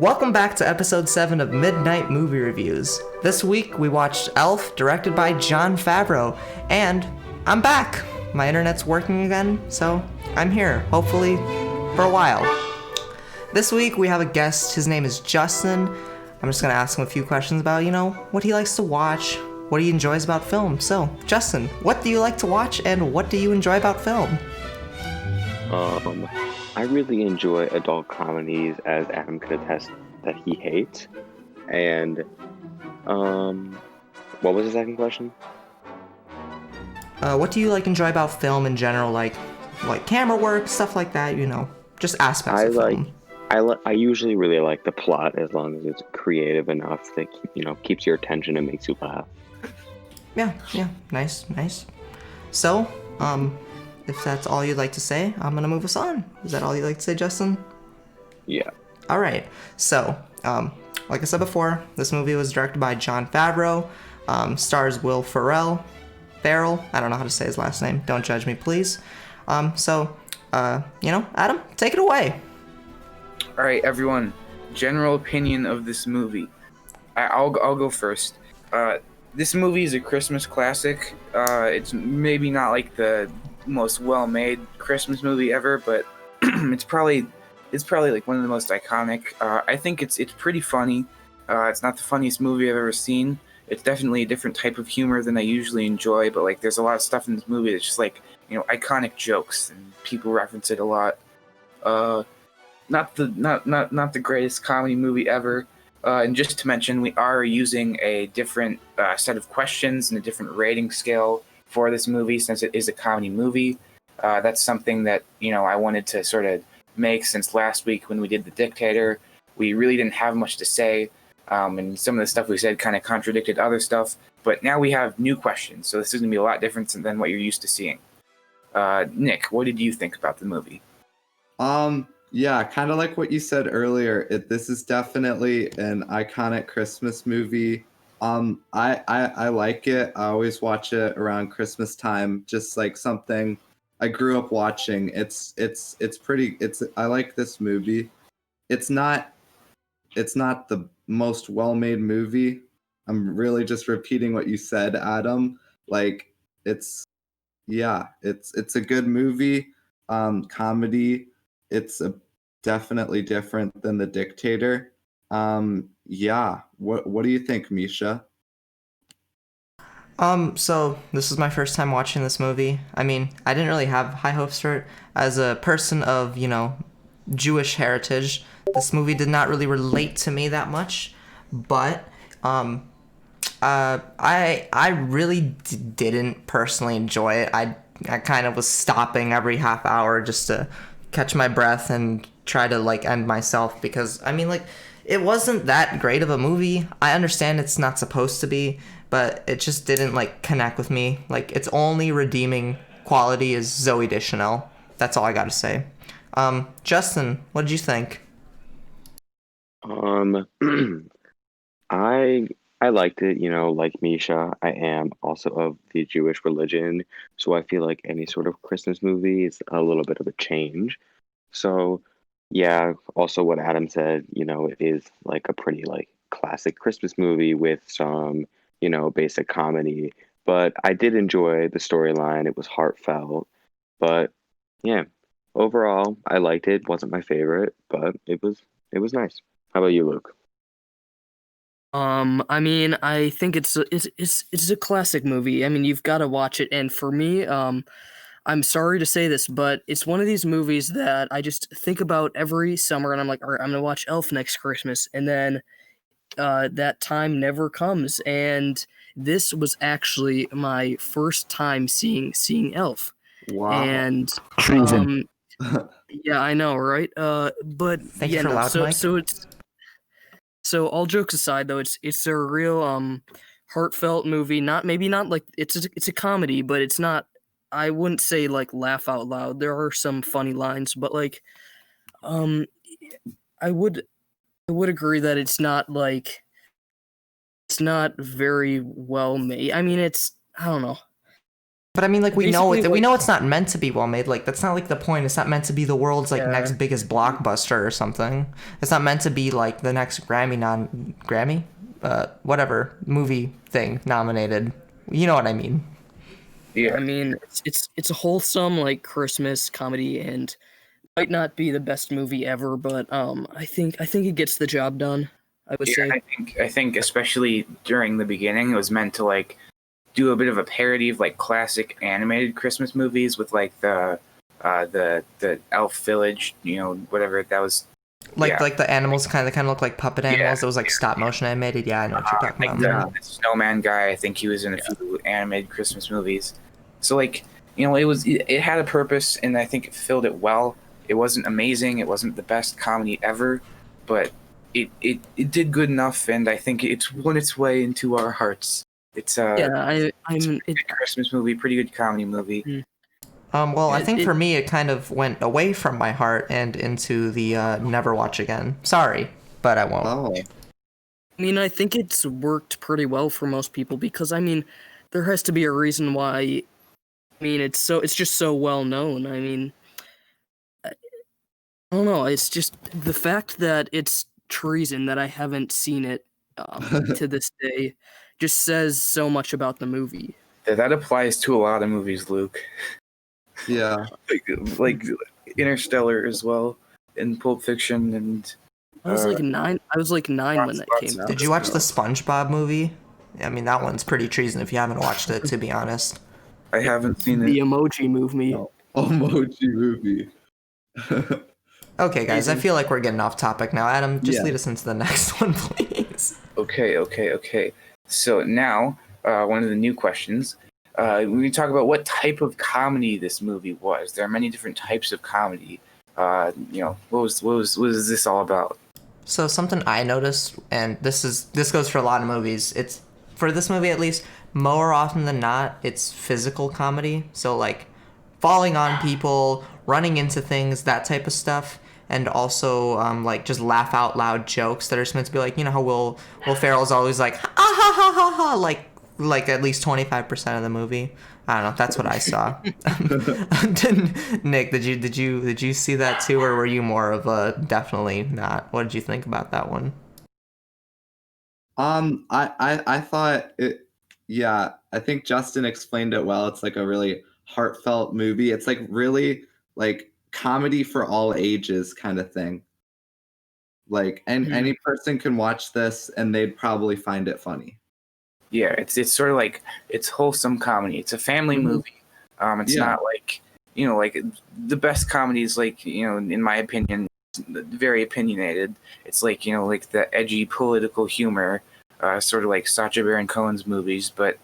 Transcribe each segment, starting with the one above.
Welcome back to episode 7 of Midnight Movie Reviews. This week we watched Elf, directed by Jon Favreau, and I'm back! My internet's working again, so I'm here, hopefully for a while. This week we have a guest, his name is Justin. I'm just gonna ask him a few questions about, what he likes to watch, what he enjoys about film. So, Justin, what do you like to watch and what do you enjoy about film? I really enjoy adult comedies, as Adam could attest that he hates. And, what was the second question? What do you enjoy about film in general, like camera work, stuff like that, just aspects I of like, film. I usually really like the plot as long as it's creative enough that, keeps your attention and makes you laugh. Yeah, nice. So, if that's all you'd like to say, I'm gonna move us on. Is that all you'd like to say, Justin? Yeah. All right. So, like I said before, this movie was directed by Jon Favreau, stars Will Farrell. I don't know how to say his last name. Don't judge me, please. Adam, take it away. All right, everyone. General opinion of this movie. I'll go first. This movie is a Christmas classic. It's maybe not like the most well-made Christmas movie ever, but it's probably like one of the most iconic. I think it's pretty funny. It's not the funniest movie I've ever seen. It's definitely a different type of humor than I usually enjoy, but there's a lot of stuff in this movie that's just iconic jokes, and people reference it a lot. Not the greatest comedy movie ever. And just to mention, we are using a different set of questions and a different rating scale for this movie since it is a comedy movie. That's something that I wanted to sort of make since last week when we did The Dictator. We really didn't have much to say, and some of the stuff we said kind of contradicted other stuff. But now we have new questions, so this is going to be a lot different than what you're used to seeing. Nick, what did you think about the movie? Yeah, kind of like what you said earlier. This is definitely an iconic Christmas movie. I like it. I always watch it around Christmas time. Just like something I grew up watching. It's pretty. I like this movie. It's not the most well-made movie. I'm really just repeating what you said, Adam. It's a good movie. Comedy. It's definitely different than The Dictator. What do you think, Misha? So this is my first time watching this movie. I mean, I didn't really have high hopes for it. As a person of, Jewish heritage, this movie did not really relate to me that much. But, I really didn't personally enjoy it. I kind of was stopping every half hour just to catch my breath and try to end myself because it wasn't that great of a movie. I understand it's not supposed to be, but it just didn't connect with me. Its only redeeming quality is Zooey Deschanel. That's all I gotta say. Justin, what did you think? I liked it, like Misha. I am also of the Jewish religion, so I feel like any sort of Christmas movie is a little bit of a change. So, yeah, also what Adam said, it is a pretty classic Christmas movie with some, basic comedy. But I did enjoy the storyline. It was heartfelt. But yeah, overall, I liked it. Wasn't my favorite, but it was nice. How about you, Luke? I think it's a classic movie. I mean, you've got to watch it, and for me, I'm sorry to say this, but it's one of these movies that I just think about every summer, and I'm like, all right, I'm gonna watch Elf next Christmas, and then that time never comes. And this was actually my first time seeing Elf, Wow. and Treason. yeah, I know, right? But Thank you yeah, for no, loud mic. so all jokes aside, though, it's a real heartfelt movie. Not like it's a comedy, but it's not. I wouldn't say laugh out loud. There are some funny lines, but um, I would agree that it's not very well made. I mean, I don't know. But I mean, like, we know Basically, it's not meant to be well made. Like, that's not like the point. It's not meant to be the world's like Yeah. next biggest blockbuster or something. It's not meant to be like the next Grammy, whatever movie thing nominated. You know what I mean? Yeah. I mean, it's a wholesome like Christmas comedy, and might not be the best movie ever, but I think it gets the job done. I would Yeah, say. I think especially during the beginning, it was meant to like do a bit of a parody of like classic animated Christmas movies with like the Elf Village, whatever that was. Like Yeah. like the animals kind of look like puppet animals. It was like stop motion animated. Yeah, I know what you're talking Like about. the snowman guy, I think he was in a few animated Christmas movies. So like it had a purpose, and I think it filled it well. It wasn't amazing. It wasn't the best comedy ever, but it did good enough, and I think it's won its way into our hearts. It's Yeah, it's a pretty good Christmas movie, pretty good comedy movie. Well, I It- think it- for me, it kind of went away from my heart and into the never watch again. Sorry, but I won't. Oh, I mean, I think it's worked pretty well for most people because I mean, there has to be a reason why. I mean, it's just so well known. I mean, I don't know. It's just the fact that it's treason that I haven't seen it to this day just says so much about the movie. That applies to a lot of movies, Luke. yeah. Like Interstellar as well, and Pulp Fiction, and I was like 9. I was like 9 when that came out. Did you watch the SpongeBob movie? I mean, that one's pretty treason if you haven't watched it, to be honest. I haven't seen The it. Emoji Movie. No. Emoji movie. Okay, guys, I feel like we're getting off topic now. Adam, just Yeah. lead us into the next one, please. Okay. So now, one of the new questions. We talk about what type of comedy this movie was. There are many different types of comedy. What was this all about? So something I noticed, and this goes for a lot of movies. It's for this movie at least. More often than not, it's physical comedy. So like falling on people, running into things, that type of stuff, and also like just laugh out loud jokes that are just meant to be like, you know how Will Farrell's always like ah ha ha ha ha like at least 25% of the movie. I don't know. That's what I saw. Nick, did you see that too, or were you more of a definitely not? What did you think about that one? I thought it. Yeah, I think Justin explained it well. It's like a really heartfelt movie. It's like really like comedy for all ages kind of thing. Like, and Mhm. any person can watch this and they'd probably find it funny. Yeah, it's sort of like it's wholesome comedy. It's a family movie. It's Yeah. not like like the best comedies, like in my opinion, very opinionated. It's like like the edgy political humor, sort of like Sacha Baron Cohen's movies. But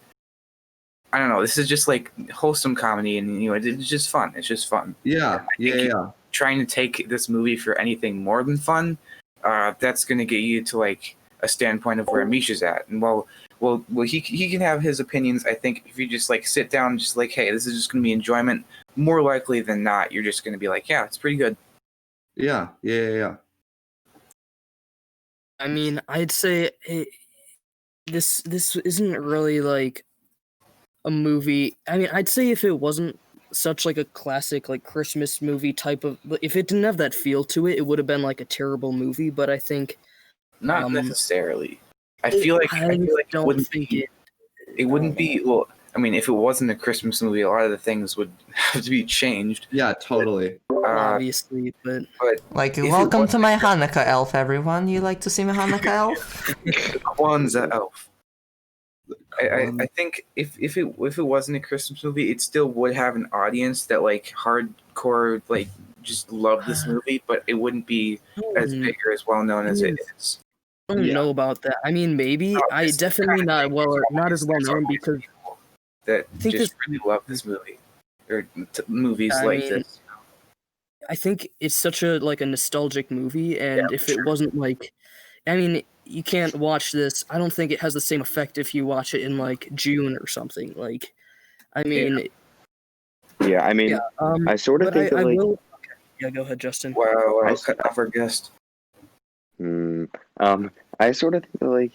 I don't know. This is just like wholesome comedy, and it's just fun. It's just fun. Yeah, yeah. Trying to take this movie for anything more than fun, that's going to get you to like a standpoint of where Misha's at. And well, he can have his opinions. I think if you just like sit down and just like, hey, this is just going to be enjoyment, more likely than not, you're just going to be like, yeah, it's pretty good. Yeah. I mean, I'd say this isn't really like a movie. I mean, I'd say if it wasn't such like a classic like Christmas movie type of, if it didn't have that feel to it, it would have been like a terrible movie. But I think Not necessarily. I feel like it don't wouldn't think be. It wouldn't be. Well, I mean, if it wasn't a Christmas movie, a lot of the things would have to be changed. Yeah, totally. obviously, but Like, if it welcome was- to my Hanukkah elf, everyone. You like to see my Hanukkah elf? Kwanzaa elf. I think if it wasn't a Christmas movie, it still would have an audience that like hardcore like just love this movie, but it wouldn't be as big or as well known as it is. I don't Yeah. know about that. I mean, maybe I It's definitely kinda not well, not as well There's known always because people that I think just this- really love this movie or movies I like mean, this. I think it's such a like a nostalgic movie, and if it wasn't like, I mean, you can't watch this. I don't think it has the same effect if you watch it in like June or something. Like, I mean, Yeah, I mean, I sort of but think that I like, will. Okay. Yeah, go ahead, Justin. Wow, I cut off our guest. I sort of think that like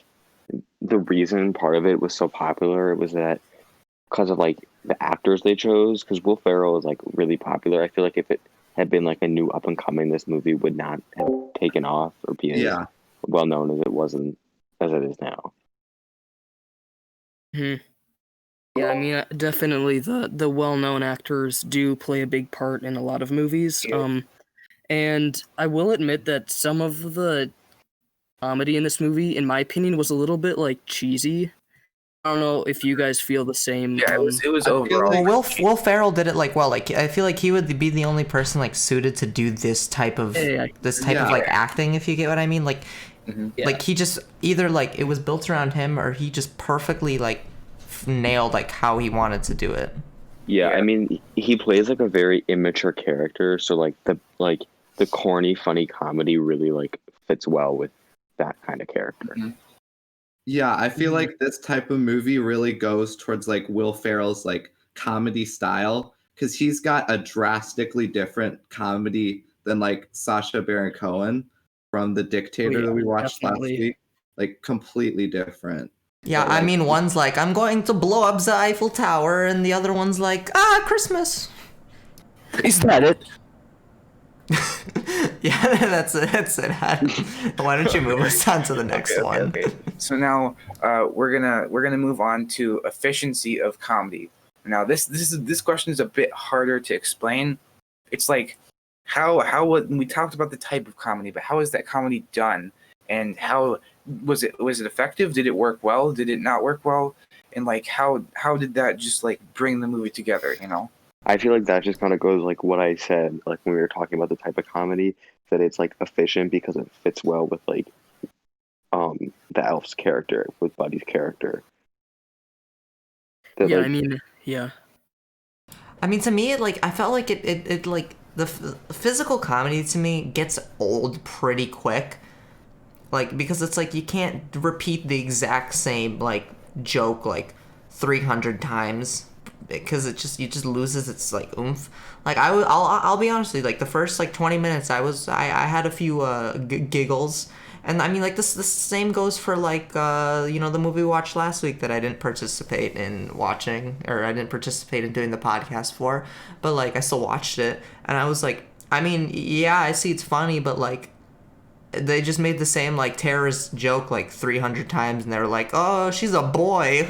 the reason part of it was so popular was that because of like the actors they chose. Because Will Farrell is like really popular. I feel like if it had been like a new up and coming, this movie would not have taken off or be as well known as it is now. Hmm. Yeah, I mean, definitely the well-known actors do play a big part in a lot of movies. Yeah. And I will admit that some of the comedy in this movie, in my opinion, was a little bit like cheesy. I don't know if you guys feel the same. Yeah, it was I feel overall. like- Well, Will Ferrell did it like well. Like I feel like he would be the only person like suited to do this type of Yeah. like acting, if you get what I mean. Like, Yeah. like he just either like it was built around him, or he just perfectly like nailed like how he wanted to do it. Yeah, Yeah. I mean, he plays like a very immature character, so like the corny, funny comedy really like fits well with that kind of character. Mhm. Yeah, I feel like this type of movie really goes towards like Will Ferrell's like comedy style, because he's got a drastically different comedy than like Sacha Baron Cohen from The Dictator yeah, that we watched definitely. last week. Like completely different. Yeah, But, I like, mean, one's like I'm going to blow up the Eiffel Tower, and the other one's like Christmas. Is that it? Yeah, that's it. That's it. Why don't you move us on to the next one? Okay. So now we're gonna move on to efficiency of comedy. Now this question is a bit harder to explain. It's like how we talked about the type of comedy, but how is that comedy done, and how was it effective? Did it work well? Did it not work well? And like how did that just like bring the movie together? You know? I feel like that just kind of goes like what I said, like when we were talking about the type of comedy, that it's like efficient because it fits well with like the elf's character, with Buddy's character. That, Yeah, like, I mean, yeah. I mean, to me, it like I felt like it like the physical comedy to me gets old pretty quick. Like because it's like you can't repeat the exact same like joke like 300 times because it just loses its like oomph. Like I'll be honest with you, like the first like 20 minutes I had a few giggles. And I mean, like this the same goes for like the movie we watched last week that I didn't participate in watching, or I didn't participate in doing the podcast for, but like I still watched it, and I was like, I mean, yeah, I see it's funny, but like they just made the same like terrorist joke like 300 times, and they were like, oh, she's a boy.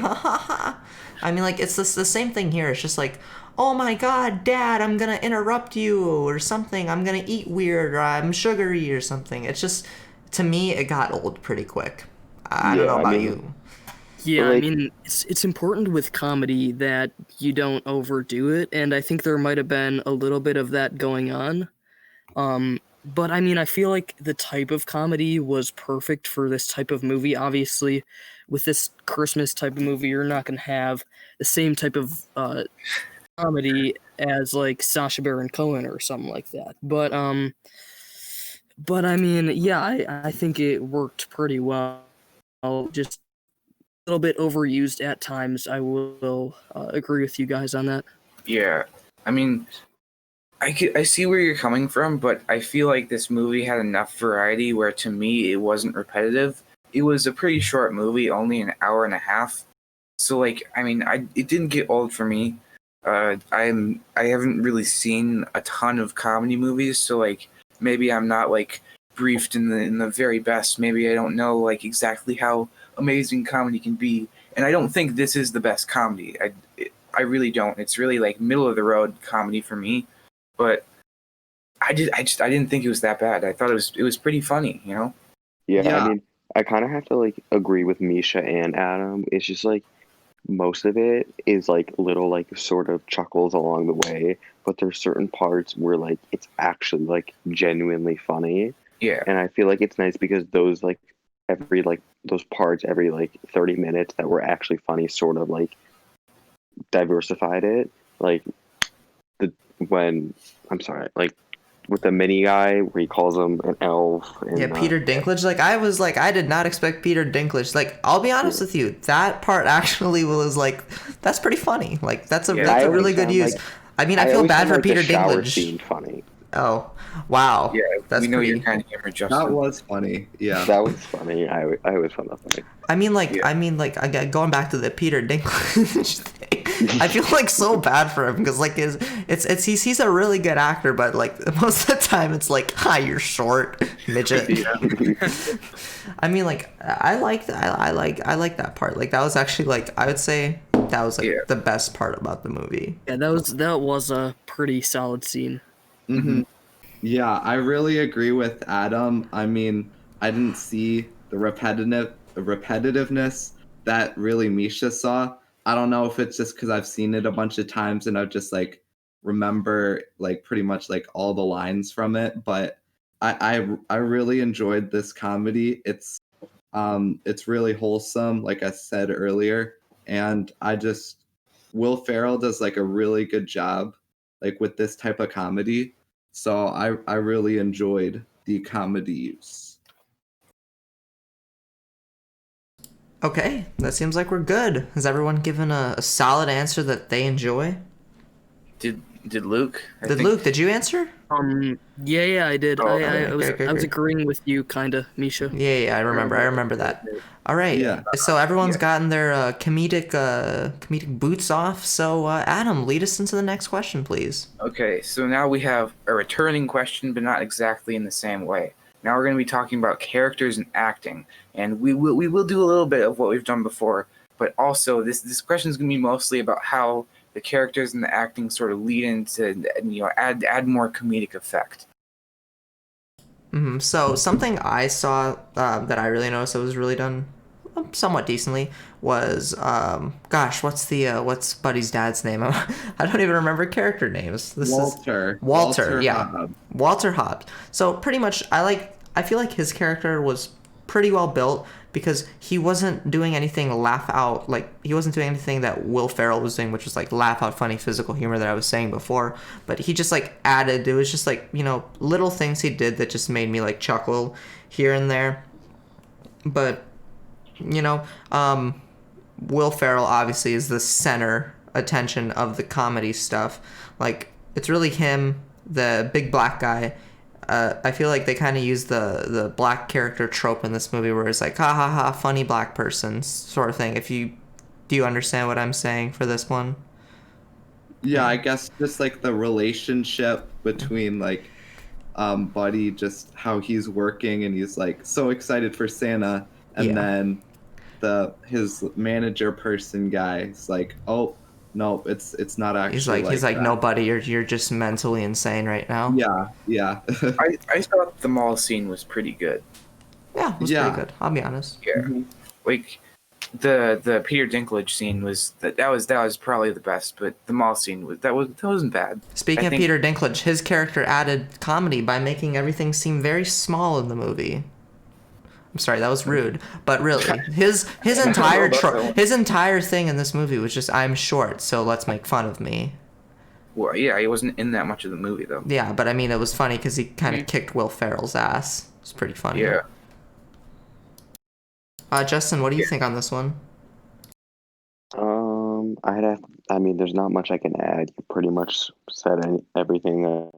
I mean, like it's the same thing here. It's just like, oh my god, Dad, I'm gonna interrupt you or something. I'm gonna eat weird, or I'm sugary or something. It's just, to me, it got old pretty quick. I don't Yeah, know I about mean- you. Yeah, Like- I mean, it's important with comedy that you don't overdo it, and I think there might have been a little bit of that going on. But I mean, I feel like the type of comedy was perfect for this type of movie. Obviously, with this Christmas type of movie, you're not gonna have the same type of comedy as like Sacha Baron Cohen or something like that. But I mean, yeah, I think it worked pretty well. Just a little bit overused at times. I will agree with you guys on that. Yeah. I mean, I see where you're coming from, but I feel like this movie had enough variety where to me it wasn't repetitive. It was a pretty short movie, only an hour and a half. So like, I mean, it didn't get old for me. I haven't really seen a ton of comedy movies, so like maybe I'm not like briefed in the very best. Maybe I don't know like exactly how amazing comedy can be, and I don't think this is the best comedy. I really don't. It's really like middle of the road comedy for me. But I didn't think it was that bad. I thought it was pretty funny, you know? Yeah, Yeah. I mean, I kind of have to like agree with Misha and Adam. It's just like most of it is like little like sort of chuckles along the way, but there's certain parts where like it's actually like genuinely funny, Yeah. and I feel like it's nice because those like those parts every like 30 minutes that were actually funny sort of like diversified it. Like like with the mini guy where he calls him an elf. And, Yeah, Peter Dinklage. Like I did not expect Peter Dinklage. Like I'll be honest with you, that part actually was like that's pretty funny. Like that's a Yeah, I really always good found, use. like- I mean, I feel always bad found, for like, the Peter shower Dinklage. scene funny. Oh, wow. Yeah, that's we know pretty. your kind of humor, Justin. That was funny. Yeah. That was funny. I always found that funny. I mean, like, Yeah. again, going back to the Peter Dinklage thing. I feel like so bad for him because like he's a really good actor, but like most of the time it's like, hi, you're short, midget. I mean, like I like that part. Like that was actually like I would say that was like the best part about the movie. Yeah, that was a pretty solid scene. Yeah, I really agree with Adam. I mean, I didn't see the repetitiveness that really Misha saw. I don't know if it's just because I've seen it a bunch of times and I just like remember like pretty much like all the lines from it. But I really enjoyed this comedy. It's really wholesome, like I said earlier, and Will Farrell does like a really good job like with this type of comedy. So I really enjoyed the comedy use. Okay, that seems like we're good. Has everyone given a solid answer that they enjoy? Did Luke? Luke, did you answer? Yeah, I did. Oh, I was okay, I was okay. agreeing with you, kinda, Misha. Yeah, I remember that. All right. Yeah. So everyone's gotten their comedic boots off. So Adam, lead us into the next question, please. Okay, so now we have a returning question, but not exactly in the same way. Now we're going to be talking about characters and acting, and we will do a little bit of what we've done before, but also this question is going to be mostly about how the characters and the acting sort of lead into add more comedic effect. So something I saw that I really noticed that was really done somewhat decently was what's Buddy's dad's name? I don't even remember character names. Walter. Walter, yeah. Hobbs. Walter Hobbs. So pretty much I feel like his character was pretty well built because he wasn't doing anything he wasn't doing anything that Will Farrell was doing, which was like laugh out funny physical humor that I was saying before, but he just like added, it was just like, little things he did that just made me like chuckle here and there. But Will Farrell obviously is the center attention of the comedy stuff. Like it's really him, the big black guy. I feel like they kind of use the black character trope in this movie where it's like, ha ha ha, funny black person sort of thing. Do you understand what I'm saying for this one? Yeah, I guess just like the relationship between like Buddy, just how he's working and he's like so excited for Santa, and then his manager person guy is like, oh no, it's not actually. He's like that. no, buddy, you're just mentally insane right now. Yeah. I thought the mall scene was pretty good. Yeah, it was pretty good. I'll be honest. Yeah, like the Peter Dinklage scene was that was probably the best, but the mall scene wasn't bad. Speaking of Peter Dinklage, his character added comedy by making everything seem very small in the movie. I'm sorry, that was rude, but really, his entire thing in this movie was just, I'm short, so let's make fun of me. Well, yeah, he wasn't in that much of the movie though. Yeah, but I mean, it was funny because he kind of kicked Will Ferrell's ass. It's pretty funny. Yeah. Justin, what do you think on this one? I mean, there's not much I can add. You pretty much said everything that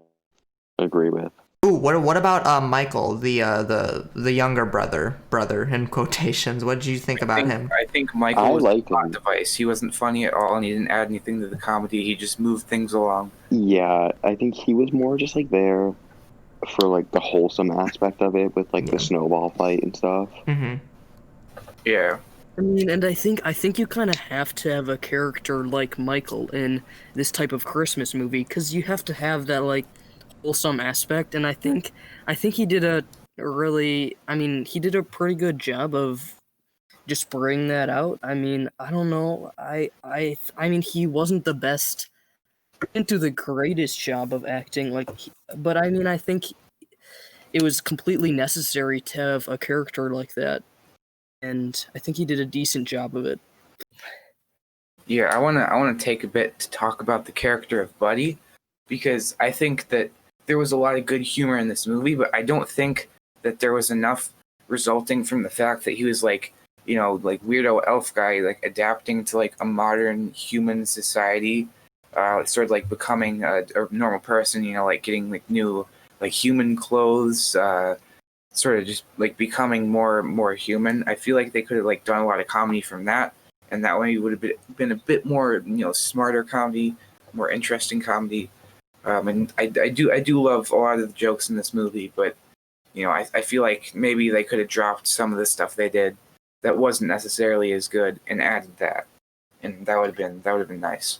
I agree with. Ooh, what about Michael, the younger brother in quotations? What did you think about him? I think Michael was a plot device. He wasn't funny at all, and he didn't add anything to the comedy. He just moved things along. Yeah, I think he was more just like there for like the wholesome aspect of it with like the snowball fight and stuff. Mm-hmm. Yeah. I mean, and I think you kind of have to have a character like Michael in this type of Christmas movie because you have to have that like wholesome aspect, and I think he did a pretty good job of just bringing that out. I mean, I don't know. I mean, he wasn't the best, didn't do the greatest job of acting, but I mean, I think it was completely necessary to have a character like that, and I think he did a decent job of it. Yeah, I wanna take a bit to talk about the character of Buddy, because I think that there was a lot of good humor in this movie, but I don't think that there was enough resulting from the fact that he was like weirdo elf guy, like adapting to like a modern human society, sort of like becoming a normal person, like getting like new like human clothes, sort of just like becoming more human. I feel like they could have like done a lot of comedy from that, and that way it would have been a bit more, smarter comedy, more interesting comedy. And I do love a lot of the jokes in this movie, but I feel like maybe they could have dropped some of the stuff they did that wasn't necessarily as good and added that, and that would have been nice.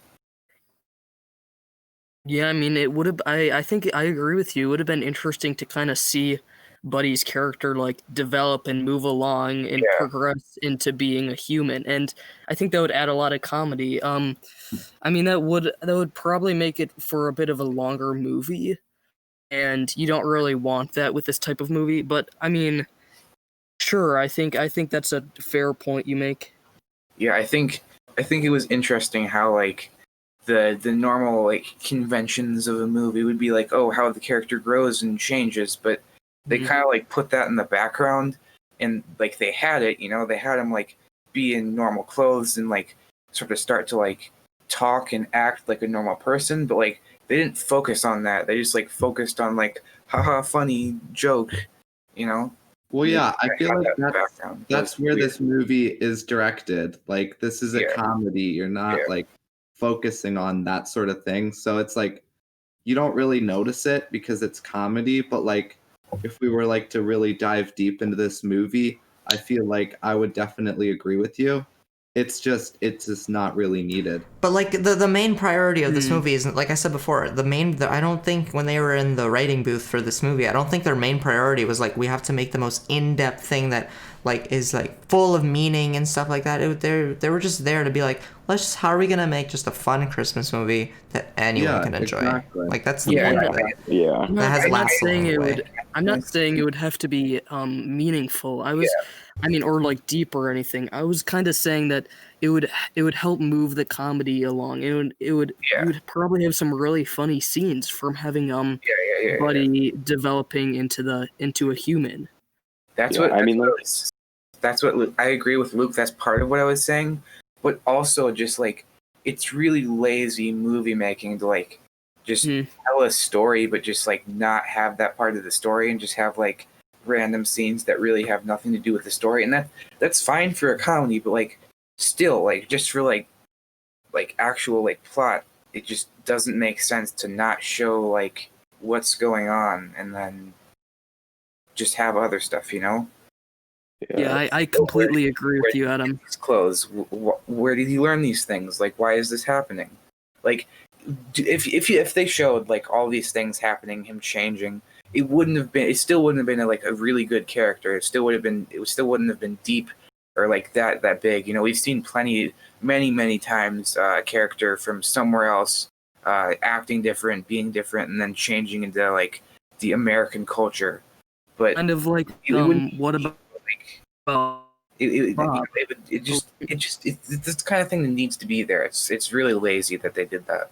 Yeah, I mean, it would have. I think I agree with you. It would have been interesting to kind of see Buddy's character like develop and move along and Yeah. progress into being a human, and I think that would add a lot of comedy. I mean, that would probably make it for a bit of a longer movie, and you don't really want that with this type of movie. But I mean, sure, I think that's a fair point you make. Yeah, I think it was interesting how like the normal like conventions of a movie would be like, oh, how the character grows and changes, but they kind of like put that in the background, and like they had him like be in normal clothes and like sort of start to like talk and act like a normal person, but like they didn't focus on that. They just like focused on like haha funny joke, Well, yeah, I feel like background. that's where this movie is directed. Like, this is a comedy. You're not like focusing on that sort of thing. So it's like you don't really notice it because it's comedy. But like, if we were like to really dive deep into this movie, I feel like I would definitely agree with you. It's just not really needed. But like the main priority of this movie isn't, like I said before, I don't think when they were in the writing booth for this movie, I don't think their main priority was like, we have to make the most in-depth thing that like is like full of meaning and stuff like that. They were just there to be like, how are we gonna make just a fun Christmas movie that anyone can enjoy? Exactly. Like that's the point of it. Yeah. I'm not saying it would have to be meaningful. I mean, or like deep or anything. I was kind of saying that it would help move the comedy along. You would probably have some really funny scenes from having Buddy developing into a human. That's what I agree with Luke. That's part of what I was saying, but also just like it's really lazy movie making to like just tell a story, but just like not have that part of the story and just have like random scenes that really have nothing to do with the story, and that's fine for a comedy, but like still like just for like actual like plot, it just doesn't make sense to not show like what's going on and then just have other stuff, Yeah, I completely agree with you, Adam. His clothes. Where did he learn these things? Like, why is this happening? Like, if they showed like all these things happening, him changing, it still wouldn't have been a really good character. It still wouldn't have been deep or like that big. We've seen many times a character from somewhere else acting different, being different, and then changing into like the American culture. But kind of like what about it's this kind of thing that needs to be there. It's really lazy that they did that.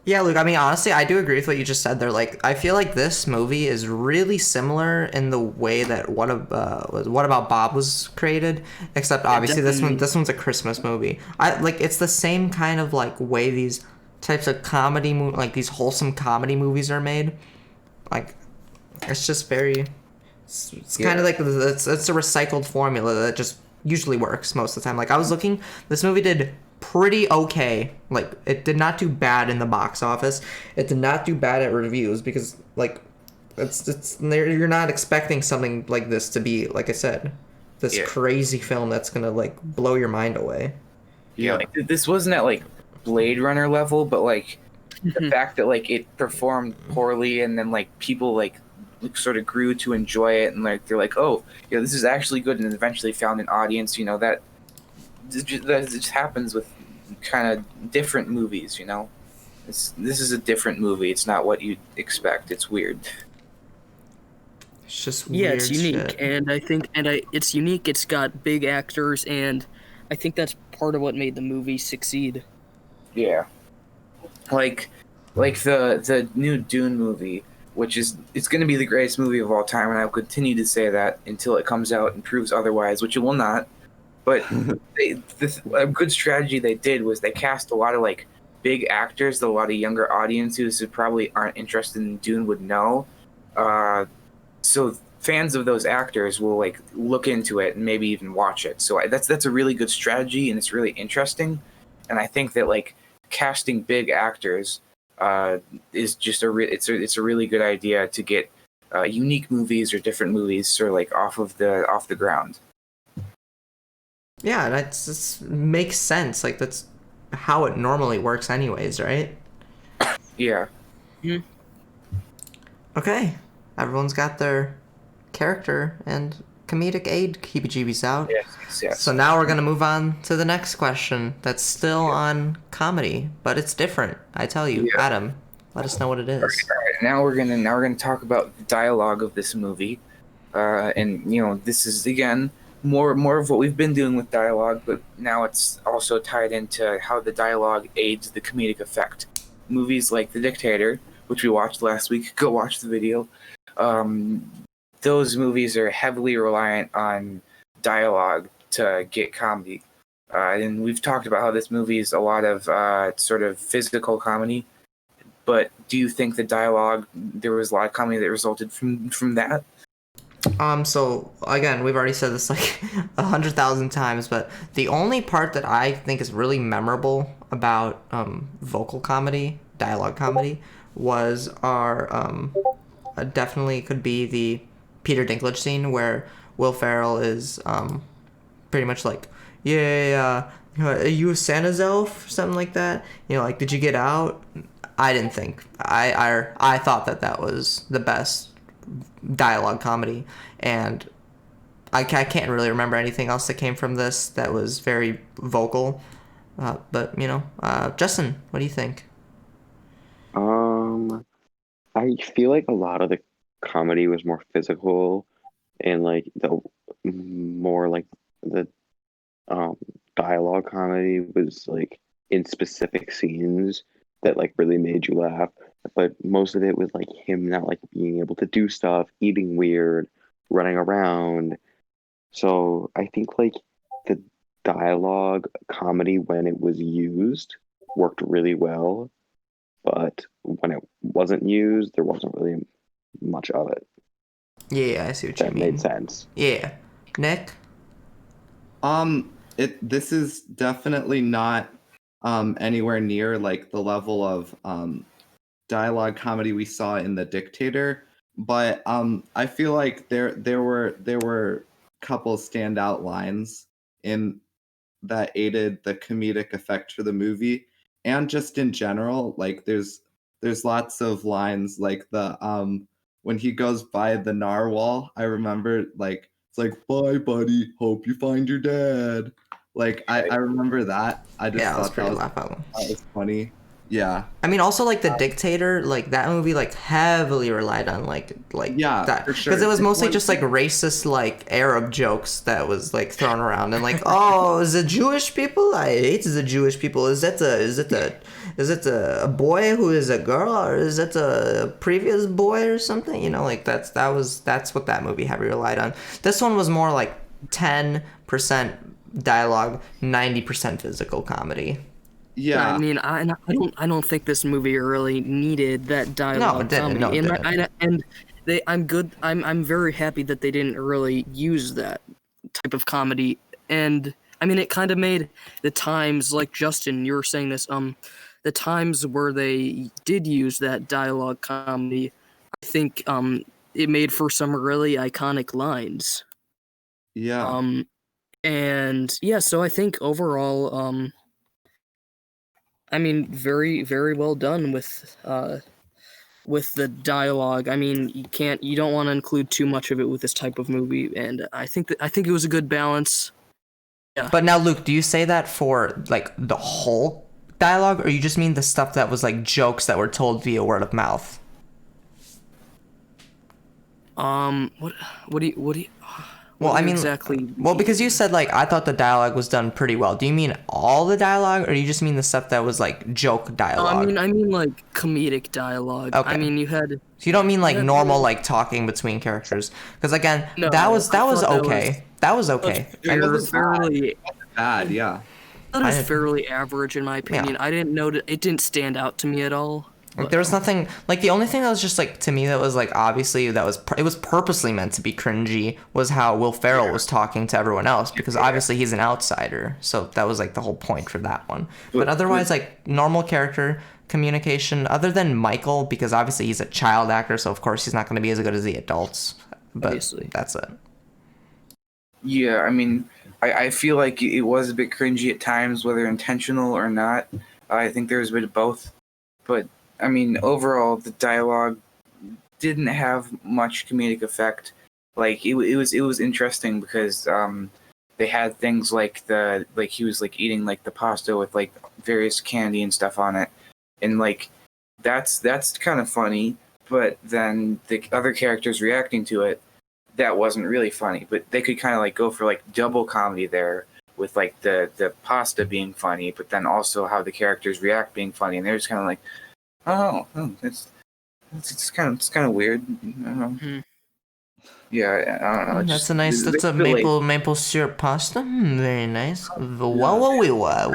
Yeah, Luke, I mean, honestly, I do agree with what you just said there. Like, I feel like this movie is really similar in the way that What About Bob was created, except obviously this one's a Christmas movie. It's the same kind of like way these types of comedy like these wholesome comedy movies are made. Like, it's just very it's kind of like it's a recycled formula that just usually works most of the time. Like, I was looking, this movie did pretty okay. Like, it did not do bad in the box office. It did not do bad at reviews because like you're not expecting something like this to be, like I said, this crazy film that's gonna like blow your mind away. Yeah, like this wasn't at like Blade Runner level, but like the fact that like it performed poorly and then like people like sort of grew to enjoy it and like they're like, oh, this is actually good, and eventually found an audience. That just happens with kind of different movies. This is a different movie. It's not what you'd expect. It's weird. It's just weird. Yeah, it's unique, shit. and I think it's unique. It's got big actors, and I think that's part of what made the movie succeed. Yeah, like the new Dune movie, which it's going to be the greatest movie of all time, and I'll continue to say that until it comes out and proves otherwise, which it will not. But a good strategy they did was they cast a lot of like big actors that a lot of younger audiences who probably aren't interested in Dune would know. So fans of those actors will like look into it and maybe even watch it. So that's a really good strategy, and it's really interesting. And I think that like casting big actors is just it's a really good idea to get unique movies or different movies sort of like off the ground. Yeah, that's makes sense. Like that's how it normally works anyways, right? Yeah. Okay. Everyone's got their character and comedic aid heebie-jeebies out. Yes. So now we're going to move on to the next question that's still on comedy, but it's different. I tell you, Yeah. Adam, let us know what it is. All right. Now we're gonna talk about the dialogue of this movie, and this is again more of what we've been doing with dialogue, but now it's also tied into how the dialogue aids the comedic effect. Movies like The Dictator, which we watched last week, go watch the video. Those movies are heavily reliant on dialogue to get comedy. And we've talked about how this movie is a lot of sort of physical comedy. But do you think the dialogue, there was a lot of comedy that resulted from that? So again, we've already said this like 100,000 times, but the only part that I think is really memorable about vocal comedy, dialogue comedy, was our definitely could be the Peter Dinklage scene where Will Farrell is pretty much like, are you a Santa's elf? Something like that. Like, did you get out? I didn't think. I thought that was the best dialogue comedy, and I can't really remember anything else that came from this that was very vocal. But Justin, what do you think? I feel like a lot of the comedy was more physical, and like the more like the dialogue comedy was like in specific scenes that like really made you laugh. But most of it was like him not like being able to do stuff, eating weird, running around. So I think like the dialogue comedy when it was used worked really well, but when it wasn't used, there wasn't really much of it. Yeah, I see what you That mean. made sense. Yeah. Nick? This is definitely not anywhere near like the level of dialogue comedy we saw in The Dictator, but I feel like there were a couple standout lines in that aided the comedic effect for the movie, and just in general, like there's lots of lines like the when he goes by the narwhal. I remember like it's like, bye buddy, hope you find your dad. Like I remember that. I just Yeah, that was thought pretty that laughable. was funny. Yeah. I mean, also like The Dictator, like that movie, like heavily relied on like Yeah, that, for sure. because it was It's mostly like- just like racist like Arab jokes that was like thrown around, and like, oh, is it Jewish people? I hate the Jewish people. Is it a boy who is a girl, or is it a previous boy or something? Like that's what that movie heavily relied on. This one was more like 10% dialogue, 90% physical comedy. Yeah. I mean, I don't think this movie really needed that dialogue. No, it didn't. comedy. No, it didn't. I'm very happy that they didn't really use that type of comedy. And I mean, it kind of made the times, like Justin, you were saying this, the times where they did use that dialogue comedy, I think it made for some really iconic lines. Yeah. And yeah, so I think overall, I mean, very, very well done with the dialogue. I mean, you don't want to include too much of it with this type of movie, and I think it was a good balance. Yeah. But now, Luke, do you say that for like the whole dialogue, or you just mean the stuff that was like jokes that were told via word of mouth? What do you? Well, I mean, exactly. Well, because you said like I thought the dialogue was done pretty well. Do you mean all the dialogue, or do you just mean the stuff that was like joke dialogue? I mean like comedic dialogue. Okay. I mean, you had. So you don't mean like Yeah, normal like talking between characters? Because again, No, that was I thought okay. That was okay. It wasn't fairly. bad. Yeah. That was I- fairly average in my opinion. I didn't know it didn't stand out to me at all. Like, there was nothing, like, the only thing that was just, like, to me that was, like, obviously it was purposely meant to be cringy was how Will Farrell was talking to everyone else, because obviously he's an outsider, so that was, like, the whole point for that one. But otherwise, like, normal character communication, other than Michael, because obviously he's a child actor, so of course he's not going to be as good as the adults, but Obviously. that's it. Yeah, I mean, I feel like it was a bit cringy at times, whether intentional or not. I think there was a bit of both. But, I mean, overall, the dialogue didn't have much comedic effect. Like, it was interesting because they had things like he was, like, eating, like, the pasta with, like, various candy and stuff on it. And, like, that's kind of funny. But then the other characters reacting to it, that wasn't really funny, but they could kind of like go for like double comedy there with like the pasta being funny, but then also how the characters react being funny, and they're just kind of like, oh, it's kind of weird. I don't know. Yeah, I don't know. That's a nice. That's a maple syrup pasta. Very nice. Well, we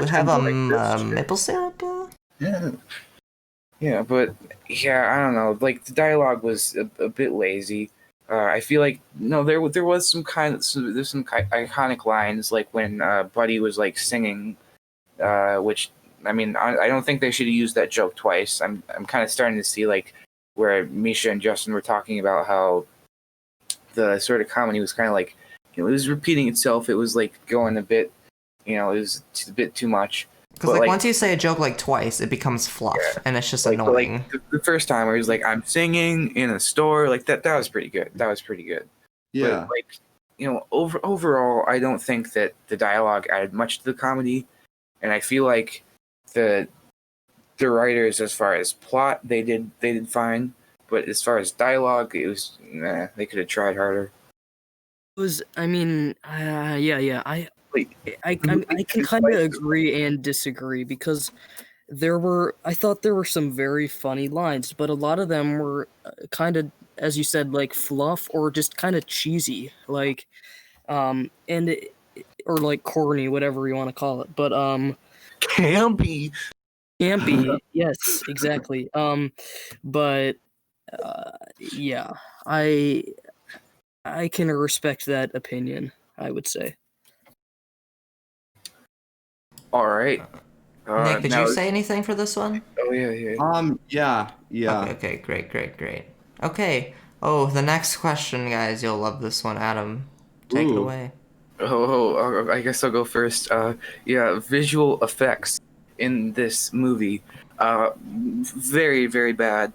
have maple syrup. Yeah, but yeah, I don't know. Like the dialogue was a bit lazy. I feel like there was some iconic lines like when Buddy was like singing, which I mean I don't think they should have used that joke twice. I'm kind of starting to see like where Misha and Justin were talking about how the sort of comedy was kind of like it was repeating itself. It was like going a bit, it was a bit too much. Because like once you say a joke like twice, it becomes fluff, and it's just annoying. The first time where he was like, "I'm singing in a store," like that was pretty good. Yeah. But like, overall, I don't think that the dialogue added much to the comedy, and I feel like the writers, as far as plot, they did fine, but as far as dialogue, it was they could have tried harder. It was, I mean, yeah. I can kind of agree and disagree because I thought there were some very funny lines, but a lot of them were kind of, as you said, like fluff or just kind of cheesy, like, or like corny, whatever you want to call it. But Campy, yes, exactly. But yeah, I can respect that opinion, I would say. All right. Nick, did you say anything for this one? Oh yeah. Yeah. Okay, great. Okay. Oh, the next question, guys. You'll love this one. Adam, take it away. I guess I'll go first. Yeah, visual effects in this movie, very, very bad.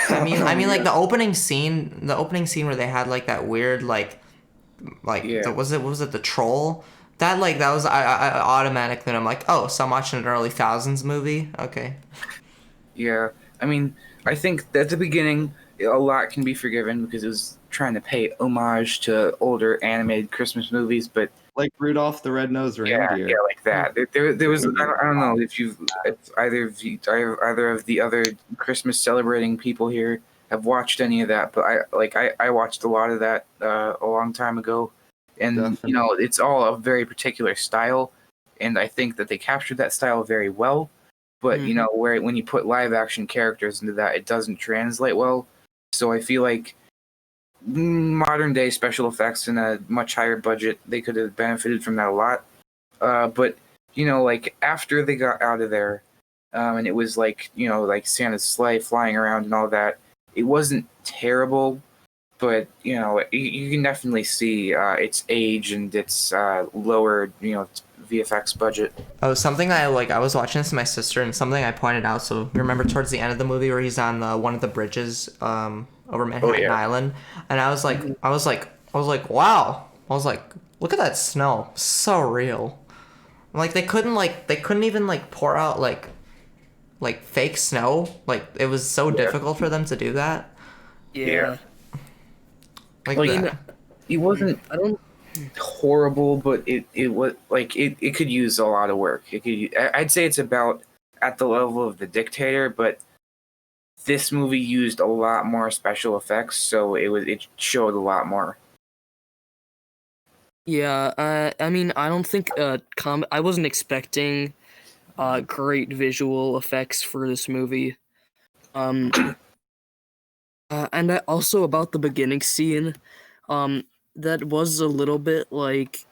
I mean, like the opening scene where they had like that weird what was it the troll? That was I automatically, I'm like, oh, so I'm watching an early thousands movie. Okay. Yeah, I mean, I think at the beginning a lot can be forgiven because it was trying to pay homage to older animated Christmas movies, but Like Rudolph the Red-Nosed Reindeer. yeah, like that. There was I don't know if either of the other Christmas celebrating people here have watched any of that, but I watched a lot of that a long time ago, and Definitely. it's all a very particular style, and I think that they captured that style very well. But when you put live action characters into that, it doesn't translate well. So I feel like modern day special effects in a much higher budget, they could have benefited from that a lot. But like after they got out of there, and it was like like Santa's sleigh flying around and all that, it wasn't terrible, but you can definitely see its age and its lower VFX budget. Oh, something I was watching this with my sister, and something I pointed out. So you remember towards the end of the movie where he's on one of the bridges over Manhattan Island, and I was like, wow. I was like, look at that snow, so real. Like they couldn't even pour out like fake snow. Like it was so difficult for them to do that. Yeah. Like it wasn't. I don't. Horrible, but it was like it could use a lot of work. I'd say it's about at the level of The Dictator, but this movie used a lot more special effects, so it showed a lot more. Yeah, I mean, I don't think I wasn't expecting great visual effects for this movie. Um, and also about the beginning scene, that was a little bit like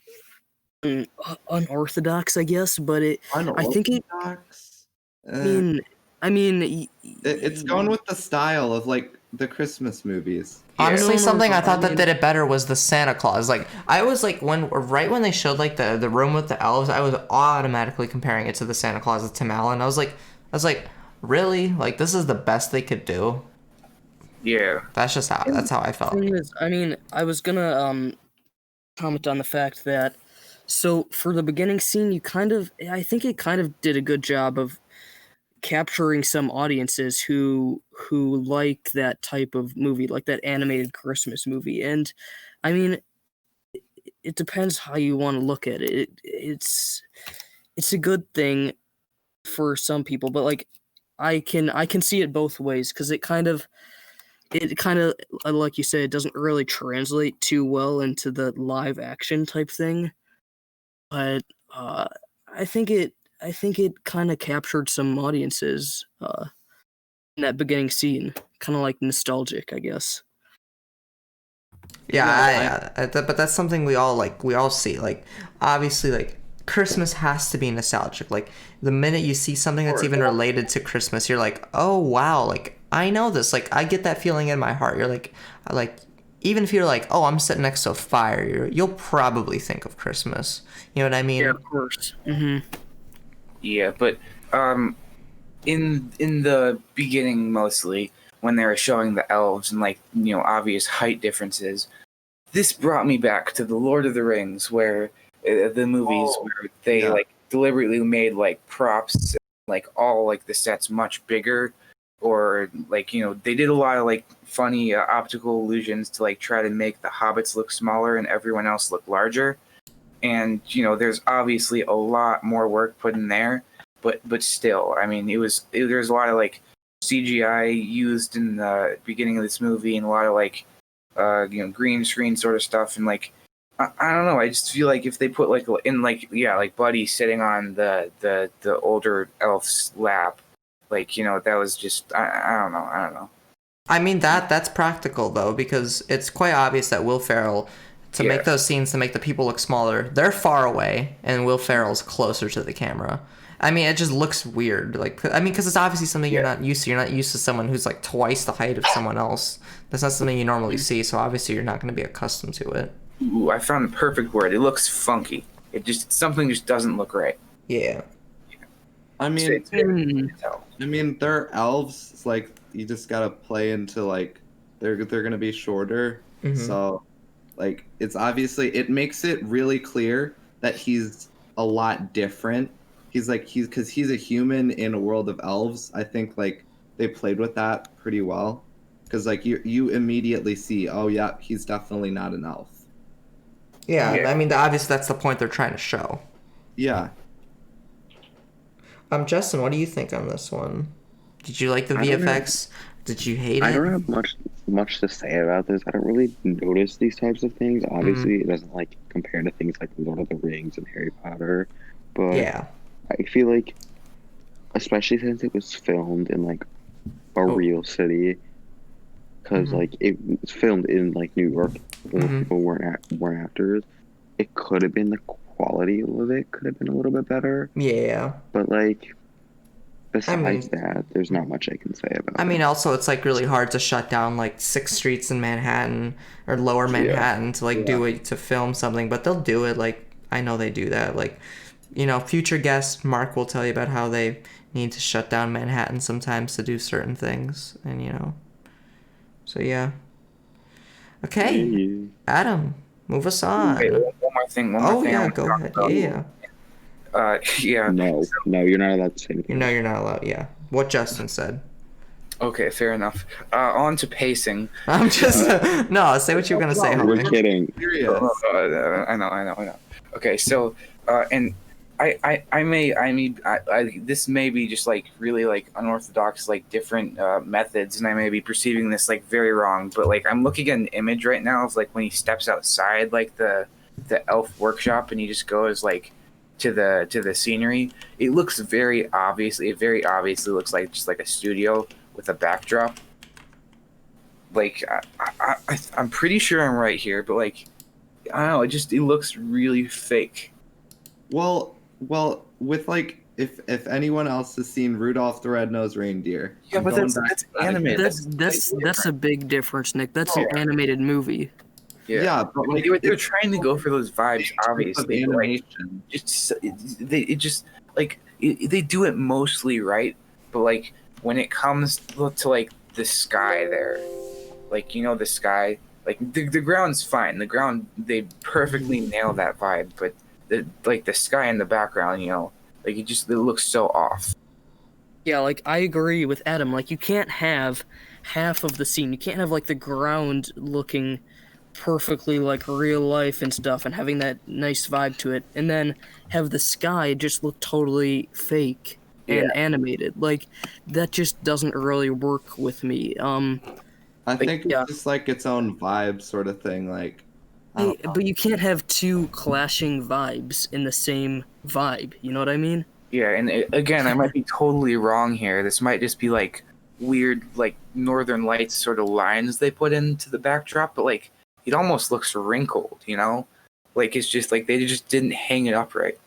unorthodox, I guess, but I think it. Unorthodox. I mean, I mean, It's going with the style of like the Christmas movies. Honestly, no, something I thought that mean, did it better was the Santa Claus. Like, I was like, right when they showed like the room with the elves, I was automatically comparing it to the Santa Claus of Tim Allen. I was like, really? Like, this is the best they could do. Yeah. That's how I felt. thing is, I mean, I was gonna comment on the fact that so for the beginning scene, I think it kind of did a good job of capturing some audiences who like that type of movie, like that animated Christmas movie. And I mean, it depends how you want to look at it. It's a good thing for some people, but like I can see it both ways because it kind of like you said, it doesn't really translate too well into the live action type thing. But I think it kind of captured some audiences in that beginning scene, kind of like nostalgic, I guess. But that's something we all see. Like, obviously, like, Christmas has to be nostalgic. Like, the minute you see something that's even related to Christmas, you're like, oh wow, like, I know this. Like, I get that feeling in my heart. You're like, even if you're like, oh, I'm sitting next to a fire, you'll probably think of Christmas. You know what I mean? Yeah, of course. Mm-hmm. Yeah, but in the beginning, mostly when they were showing the elves and like obvious height differences, this brought me back to the Lord of the Rings, where the movies where they like deliberately made like props, like all like the sets much bigger, or like they did a lot of like funny optical illusions to like try to make the hobbits look smaller and everyone else look larger. And there's obviously a lot more work put in there, but still, I mean, there's a lot of like CGI used in the beginning of this movie, and a lot of like green screen sort of stuff, and like I don't know, I just feel like if they put like like Buddy sitting on the older elf's lap, like that was just I don't know. I mean, that's practical though, because it's quite obvious that Will Ferrell, to make those scenes, to make the people look smaller, they're far away, and Will Ferrell's closer to the camera. I mean, it just looks weird. Like, I mean, because it's obviously something you're not used to. You're not used to someone who's like twice the height of someone else. That's not something you normally see, so obviously you're not going to be accustomed to it. Ooh, I found the perfect word. It looks funky. Something just doesn't look right. Yeah. I mean, they're elves. It's like you just gotta play into like they're gonna be shorter. Mm-hmm. So, like, it makes it really clear that he's a lot different. He's because he's a human in a world of elves. I think like they played with that pretty well, because like you immediately see, oh yeah, he's definitely not an elf. Yeah, I mean, obviously that's the point they're trying to show. Yeah. Justin, what do you think on this one? Did you like the VFX? Did you hate it? I don't have much to say about this. I don't really notice these types of things. Obviously, it doesn't like compare to things like Lord of the Rings and Harry Potter, but yeah, I feel like, especially since it was filmed in like a real city, because like it was filmed in like New York, where people weren't actors. It could have been the quality of it could have been a little bit better. Yeah, but like besides that, there's not much I can say about it. I mean, also it's like really hard to shut down like 6 streets in Manhattan or Lower Manhattan to like do it, to film something, but they'll do it. Like, I know they do that. Like, future guest Mark will tell you about how they need to shut down Manhattan sometimes to do certain things, and so yeah. Okay, Adam, move us on. Wait, one more thing. Go ahead. Yeah. No, you're not allowed to say anything. No, you're not allowed. Yeah, what Justin said. Okay, fair enough. On to pacing. I'm just no. Say what you were gonna say. We're Homie. kidding. I know. Okay, so and this may be just like really like unorthodox, like different methods, and I may be perceiving this like very wrong, but like I'm looking at an image right now of like when he steps outside like the elf workshop and he just goes like to the scenery. It very obviously looks like just like a studio with a backdrop. Like I'm pretty sure I'm right here, but like I don't know, it looks really fake. Well, with like if anyone else has seen Rudolph the Red-Nosed Reindeer, Yeah, I'm but going that's back to that animated. again. That's a big difference, Nick. That's an animated movie. Yeah, but like they were trying to go for those vibes, obviously. Of But, like, animation. they do it mostly right, but like when it comes to like the sky there, like the sky, like the ground's fine. The ground, they perfectly nail that vibe, but the sky in the background, like it looks so off. Yeah, like I agree with Adam. Like you can't have half of the scene. You can't have like the ground looking perfectly like real life and stuff and having that nice vibe to it, and then have the sky just look totally fake and animated. Like that just doesn't really work with me. I think it's yeah. just like its own vibe sort of thing. Like, I don't know. But you can't have two clashing vibes in the same vibe. You know what I mean? Yeah, and again, I might be totally wrong here. This might just be like weird, like Northern Lights sort of lines they put into the backdrop, but like it almost looks wrinkled, Like it's just like they just didn't hang it up right.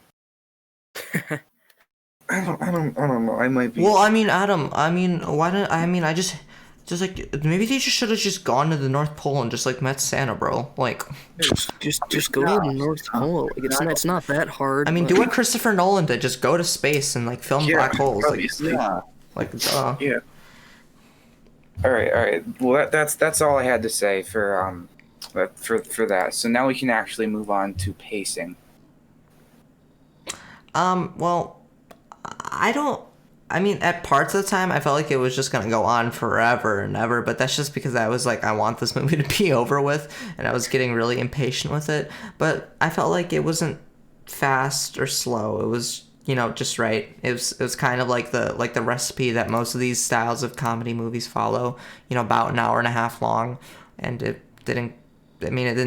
I don't know. I might be. Well, I mean, Adam, why don't I just like maybe they just should have just gone to the North Pole and just like met Santa, bro. Like, just go to the North Pole. Like it's not that hard. I mean, do what Christopher Nolan did, just go to space and like film black holes. Obviously. Like, Yeah. All right. Well, that's all I had to say for that. So now we can actually move on to pacing. Well, I mean, at parts of the time, I felt like it was just gonna go on forever and ever, but that's just because I was like, I want this movie to be over with, and I was getting really impatient with it. But I felt like it wasn't fast or slow. It was, just right. It was kind of like the recipe that most of these styles of comedy movies follow. About an hour and a half long, and it didn't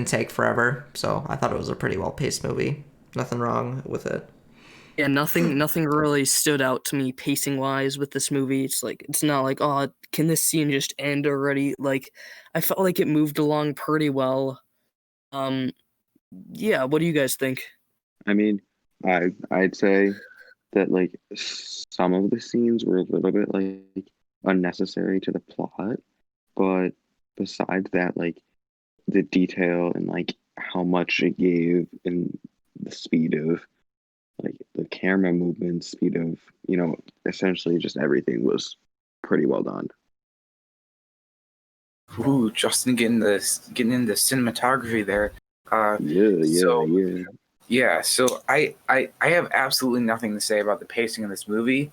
take forever. So I thought it was a pretty well paced movie. Nothing wrong with it. Yeah, nothing really stood out to me pacing wise with this movie. It's not like, oh, can this scene just end already? Like I felt like it moved along pretty well. Yeah, what do you guys think? I mean, I'd say that like some of the scenes were a little bit like unnecessary to the plot, but besides that, like the detail and like how much it gave and the speed of like the camera movement, speed of essentially just everything was pretty well done. Ooh, Justin getting into cinematography there. Yeah, so I have absolutely nothing to say about the pacing of this movie.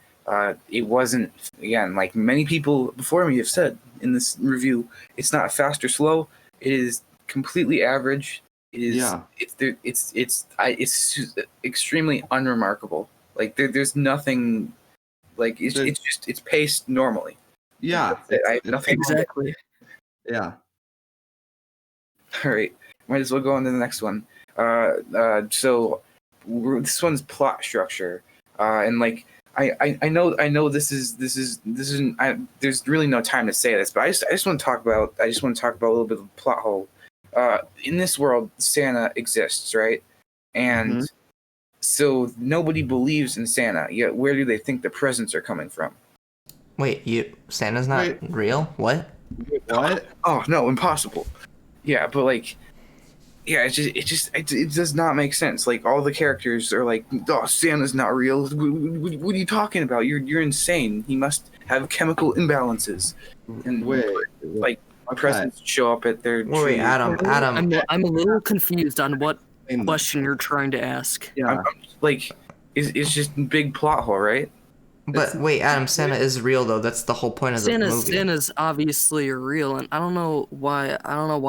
It wasn't, again, like many people before me have said in this review, it's not fast or slow. It is completely average. It is. It's extremely unremarkable. Like there's nothing. Like it's paced normally. Yeah, I have nothing. Exactly. Yeah. All right, might as well go on to the next one. So this one's plot structure, and like I know this isn't. There's really no time to say this, but I just want to talk about a little bit of the plot hole. In this world, Santa exists, right? And so nobody believes in Santa. Yet where do they think the presents are coming from? Wait, Santa's not real? What? What? Oh no, impossible. Yeah, but like, yeah, it does not make sense. Like all the characters are like, oh, Santa's not real. What are you talking about? You're insane. He must have chemical imbalances. And like presents show up at their tree. Wait, Adam. I'm a little confused on what question you're trying to ask. Yeah. I'm like, it's just a big plot hole, right? But wait, Adam, Santa is real though. That's the whole point of the movie. Santa's obviously real, and I don't know why.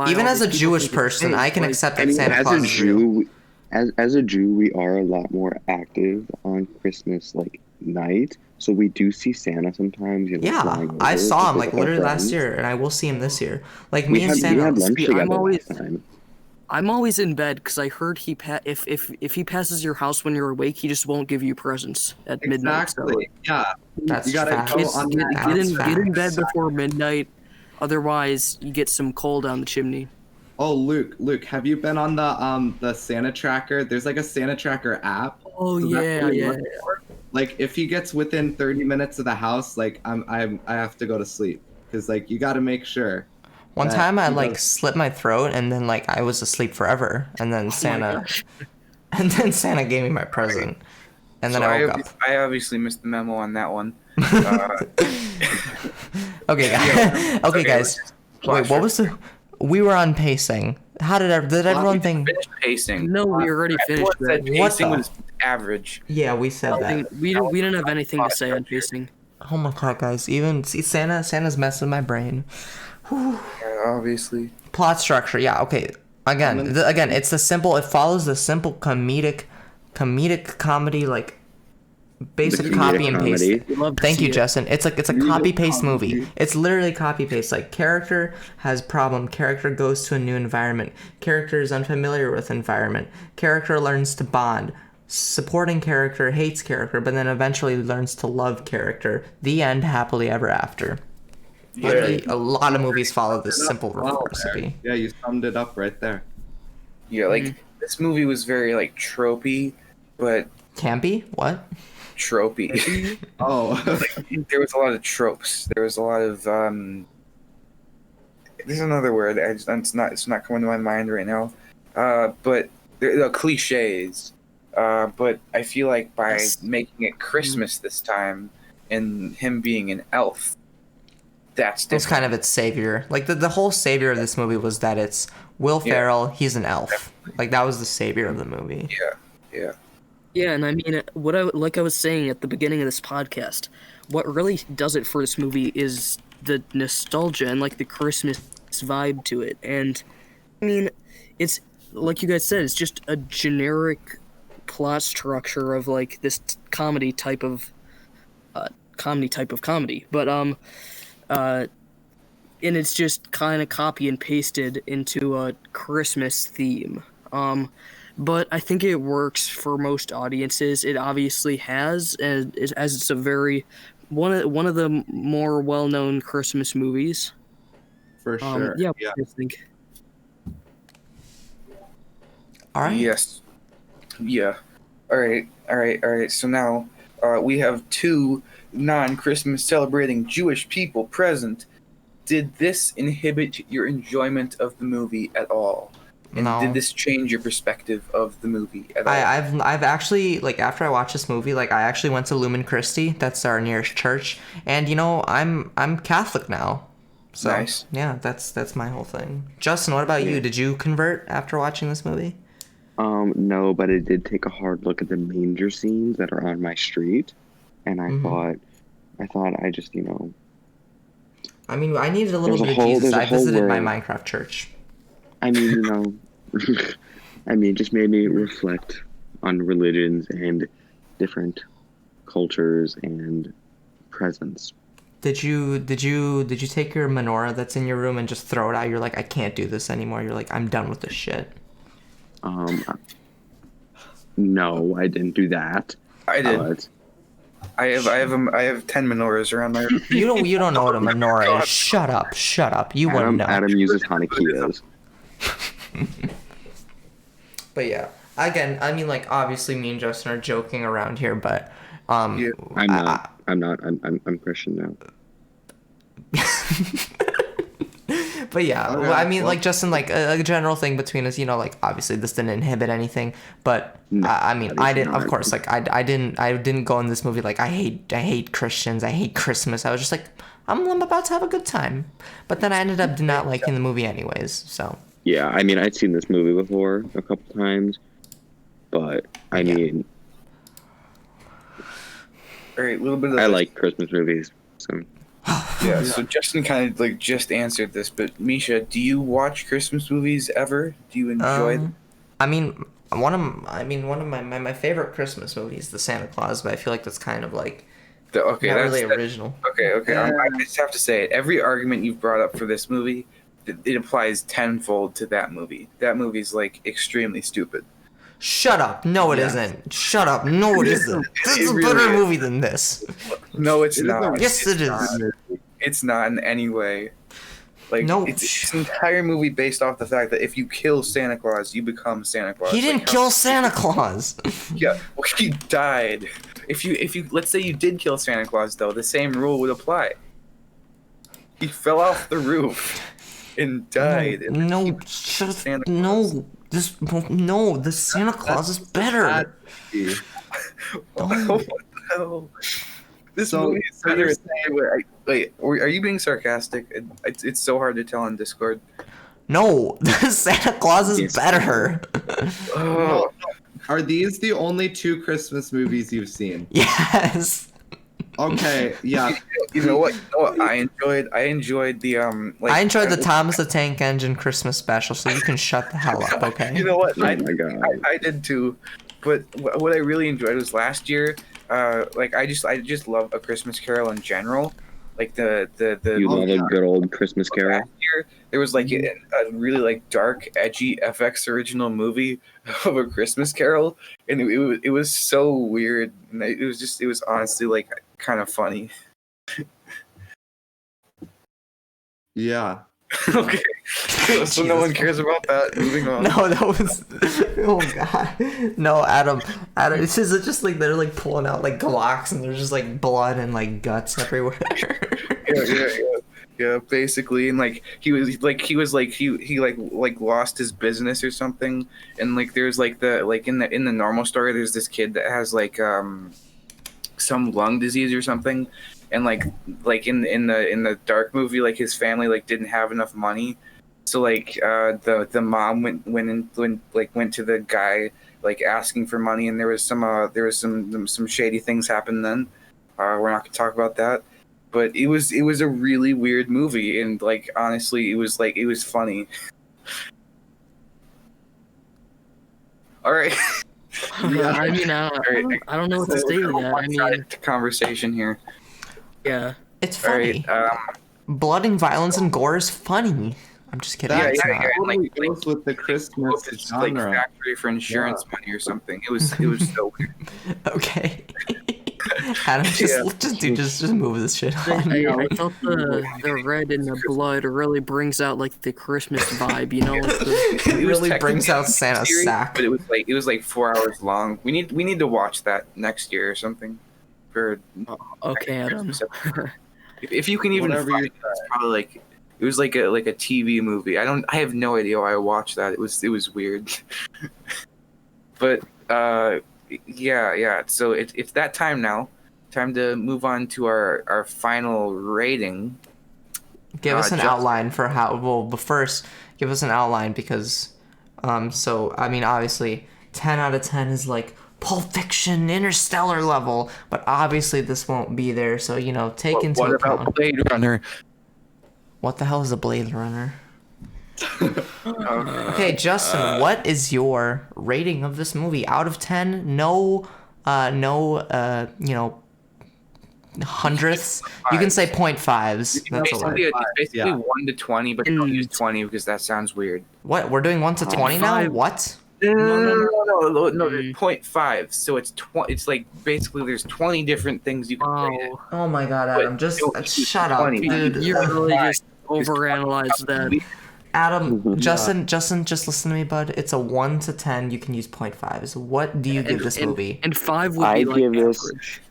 Even as a Jewish person, I can accept that Santa Claus is real. As a Jew, we are a lot more active on Christmas night, so we do see Santa sometimes. Yeah, I saw him literally last year, and I will see him this year. Like me and Santa. We had lunch together last time. I'm always in bed because I heard if he passes your house when you're awake, he just won't give you presents at midnight. So Exactly. Yeah. That's You gotta facts. go get, on get, that. get in That's get in bed facts. before midnight. Otherwise, you get some coal down the chimney. Oh, Luke, have you been on the Santa Tracker? There's like a Santa Tracker app. Oh So that's yeah, what we yeah. look for. Like if he gets within 30 minutes of the house, like I have to go to sleep because like you got to make sure. One that time I he like does- slit my throat and then like I was asleep forever and then Oh my Santa gosh. and then Santa gave me my present and then So I woke up. I obviously missed the memo on that one. Uh, Okay, guys. Yeah. Okay, Okay, guys. Wait, what was the? We were on pacing. How did everyone think? Finished pacing. No, we already finished Everyone said that. What pacing the- was average. Yeah, we said that. We didn't have anything to say on pacing. Oh my god, guys! Even see Santa's messing my brain. Yeah, obviously. Plot structure, yeah. Okay. Again, it's the simple. It follows the simple comedic comedy like basic The comedic copy and paste. comedy. We love to Thank see you, it. Justin. It's a Comedic copy paste comedy. movie. It's literally copy paste. Like character has problem. Character goes to a new environment. Character is unfamiliar with environment. Character learns to bond. Supporting character hates character, but then eventually learns to love character. The end, happily ever after. Literally, a lot of movies follow this simple Wow, recipe. yeah, you summed it up right there. Yeah, like this movie was very like tropey, but Campy? What? tropey. Oh, There was a lot of tropes. There was a lot of there's another word. It's not coming to my mind right now. But the cliches. But I feel like by Yes. making it Christmas this time and him being an elf, that's It was different. kind of its savior. Like the whole savior of this movie was that it's Will Yeah. Farrell. He's an elf. Like that was the savior of the movie. Yeah. Yeah, and I mean, like I was saying at the beginning of this podcast, what really does it for this movie is the nostalgia and like the Christmas vibe to it. And I mean, it's like you guys said, it's just a generic plot structure of like this comedy type of comedy. But and it's just kind of copy and pasted into a Christmas theme. But I think it works for most audiences. It obviously has, as it's a very one of the more well-known Christmas movies. for sure. Yeah, what do you think? All right. Yes. Yeah. All right. So now we have two non-Christmas celebrating Jewish people present. Did this inhibit your enjoyment of the movie at all? And No. did this change your perspective of the movie at all? I've actually like after I watched this movie, like I actually went to Lumen Christi. That's our nearest church, and you know I'm Catholic now. So Nice. yeah, that's my whole thing. Justin, what about you? Did you convert after watching this movie? No, but it did take a hard look at the manger scenes that are on my street, and I thought I just, I mean, I needed a little There's a bit whole- of Jesus. there's a I whole visited my world. Minecraft church. I mean, it just made me reflect on religions and different cultures and presence. Did you take your menorah that's in your room and just throw it out? You're like, I can't do this anymore. You're like, I'm done with this shit. No, I didn't do that. I did. But I have 10 menorahs around my room. You don't know what a menorah is. Shut up. You wouldn't know. Adam uses Hanukkahs. But yeah, again, I mean, like obviously me and Justin are joking around here, but Yeah. I'm not. I'm Christian now. But yeah, Okay, well, I mean, well- like Justin, like a general thing between us, like obviously this didn't inhibit anything, but No, I mean, I didn't, of not. course, like I didn't go in this movie like I hate Christians, I hate Christmas. I was just like, I'm about to have a good time, but then I ended up not liking the movie anyways. So Yeah, I mean, I'd seen this movie before a couple times, but I mean, All right, a little bit of I like Christmas movies, so Yeah, so Justin kind of like just answered this, but Misha, do you watch Christmas movies ever? Do you enjoy them? I mean, one of my favorite Christmas movies, The Santa Claus, but I feel like that's kind of like Okay, not that's really original. okay. I just have to say it. Every argument you've brought up for this movie, it applies tenfold to that movie. That movie's like extremely stupid. Shut up. No, it isn't. Shut up. No, it isn't. This is a really better is. movie than this. No, it's not. Yes, it is. It's not in any way. Like, No. it's an entire movie based off the fact that if you kill Santa Claus, you become Santa Claus. He didn't kill Santa Claus. Yeah, well, he died. If you let's say you did kill Santa Claus, though, the same rule would apply. He fell off the roof and died. No, shut up. No, the Santa Claus is better. What the hell? This So- movie is so better. you're Wait, are you being sarcastic? It's so hard to tell on Discord. No, the Santa Claus is Yes. better. Oh, Are these the only 2 Christmas movies you've seen? Yes. Okay, yeah. you know what? I enjoyed the I enjoyed the Thomas the Tank Engine Christmas special, so you can shut the hell up, okay? You know what? Oh my god. I did too, but what I really enjoyed was last year. Like I just love A Christmas Carol in general. Like the You love yeah. a good old Christmas Carol? last year there was like a really like dark, edgy FX original movie of A Christmas Carol, and it was so weird. And it was honestly like kind of funny. Yeah. Okay, so no one cares about that. Moving on. No, that was. Oh god. No, Adam. This is just like they're like pulling out like Glocks and there's just like blood and like guts everywhere. Yeah, basically, and like he lost his business or something, and like there's like in the normal story, there's this kid that has like some lung disease or something, and like in the dark movie, like his family like didn't have enough money, so like the mom went to the guy like asking for money, and there was some shady things happened then. We're not gonna talk about that. But it was a really weird movie, and like honestly, it was funny. All right, I mean, I don't know what to say to that. I one-sided mean, conversation here. yeah. It's All funny. right, Blood and violence and gore is funny. I'm just kidding. Yeah, it's yeah, not. yeah. Totally like- goes with the Christmas It's like genre. factory for insurance money or something. It was so weird. Okay. Adam, just move this shit on. I thought the red and the blood really brings out like the Christmas vibe, you know? Like the, It was really brings technically out a Santa's series, sack. but it was like 4 hours long. We need to watch that next year or something. For okay, Adam. Christmas episode. If you can even Whatever find you it, it's probably like it was like a TV movie. I have no idea why I watched that. It was weird. But yeah. So it's that time now. Time to move on to our final rating. Give us an Justin. outline for how. Well, but first, give us an outline because, so I mean, obviously, 10 out of 10 is like Pulp Fiction, Interstellar level, but obviously this won't be there. So take into What account. about Blade Runner? What the hell is a Blade Runner? Okay, Justin, what is your rating of this movie out of 10? No, hundredths. You can say 0.5s. That's all right. It's basically Yeah. 1 to 20, but don't use 20 because that sounds weird. What? We're doing 1 to 20 now? Five. What? No, 0.5. So it's 20. It's like basically there's 20 different things you can rate it. Wow. Oh my god, But Adam, just no, it's shut up, 20. dude. You really just overanalyzed that. Adam, Justin, just listen to me, bud. It's a 1 to 10. You can use 0.5s. What do you give this movie? And 5 would I be like give this- average.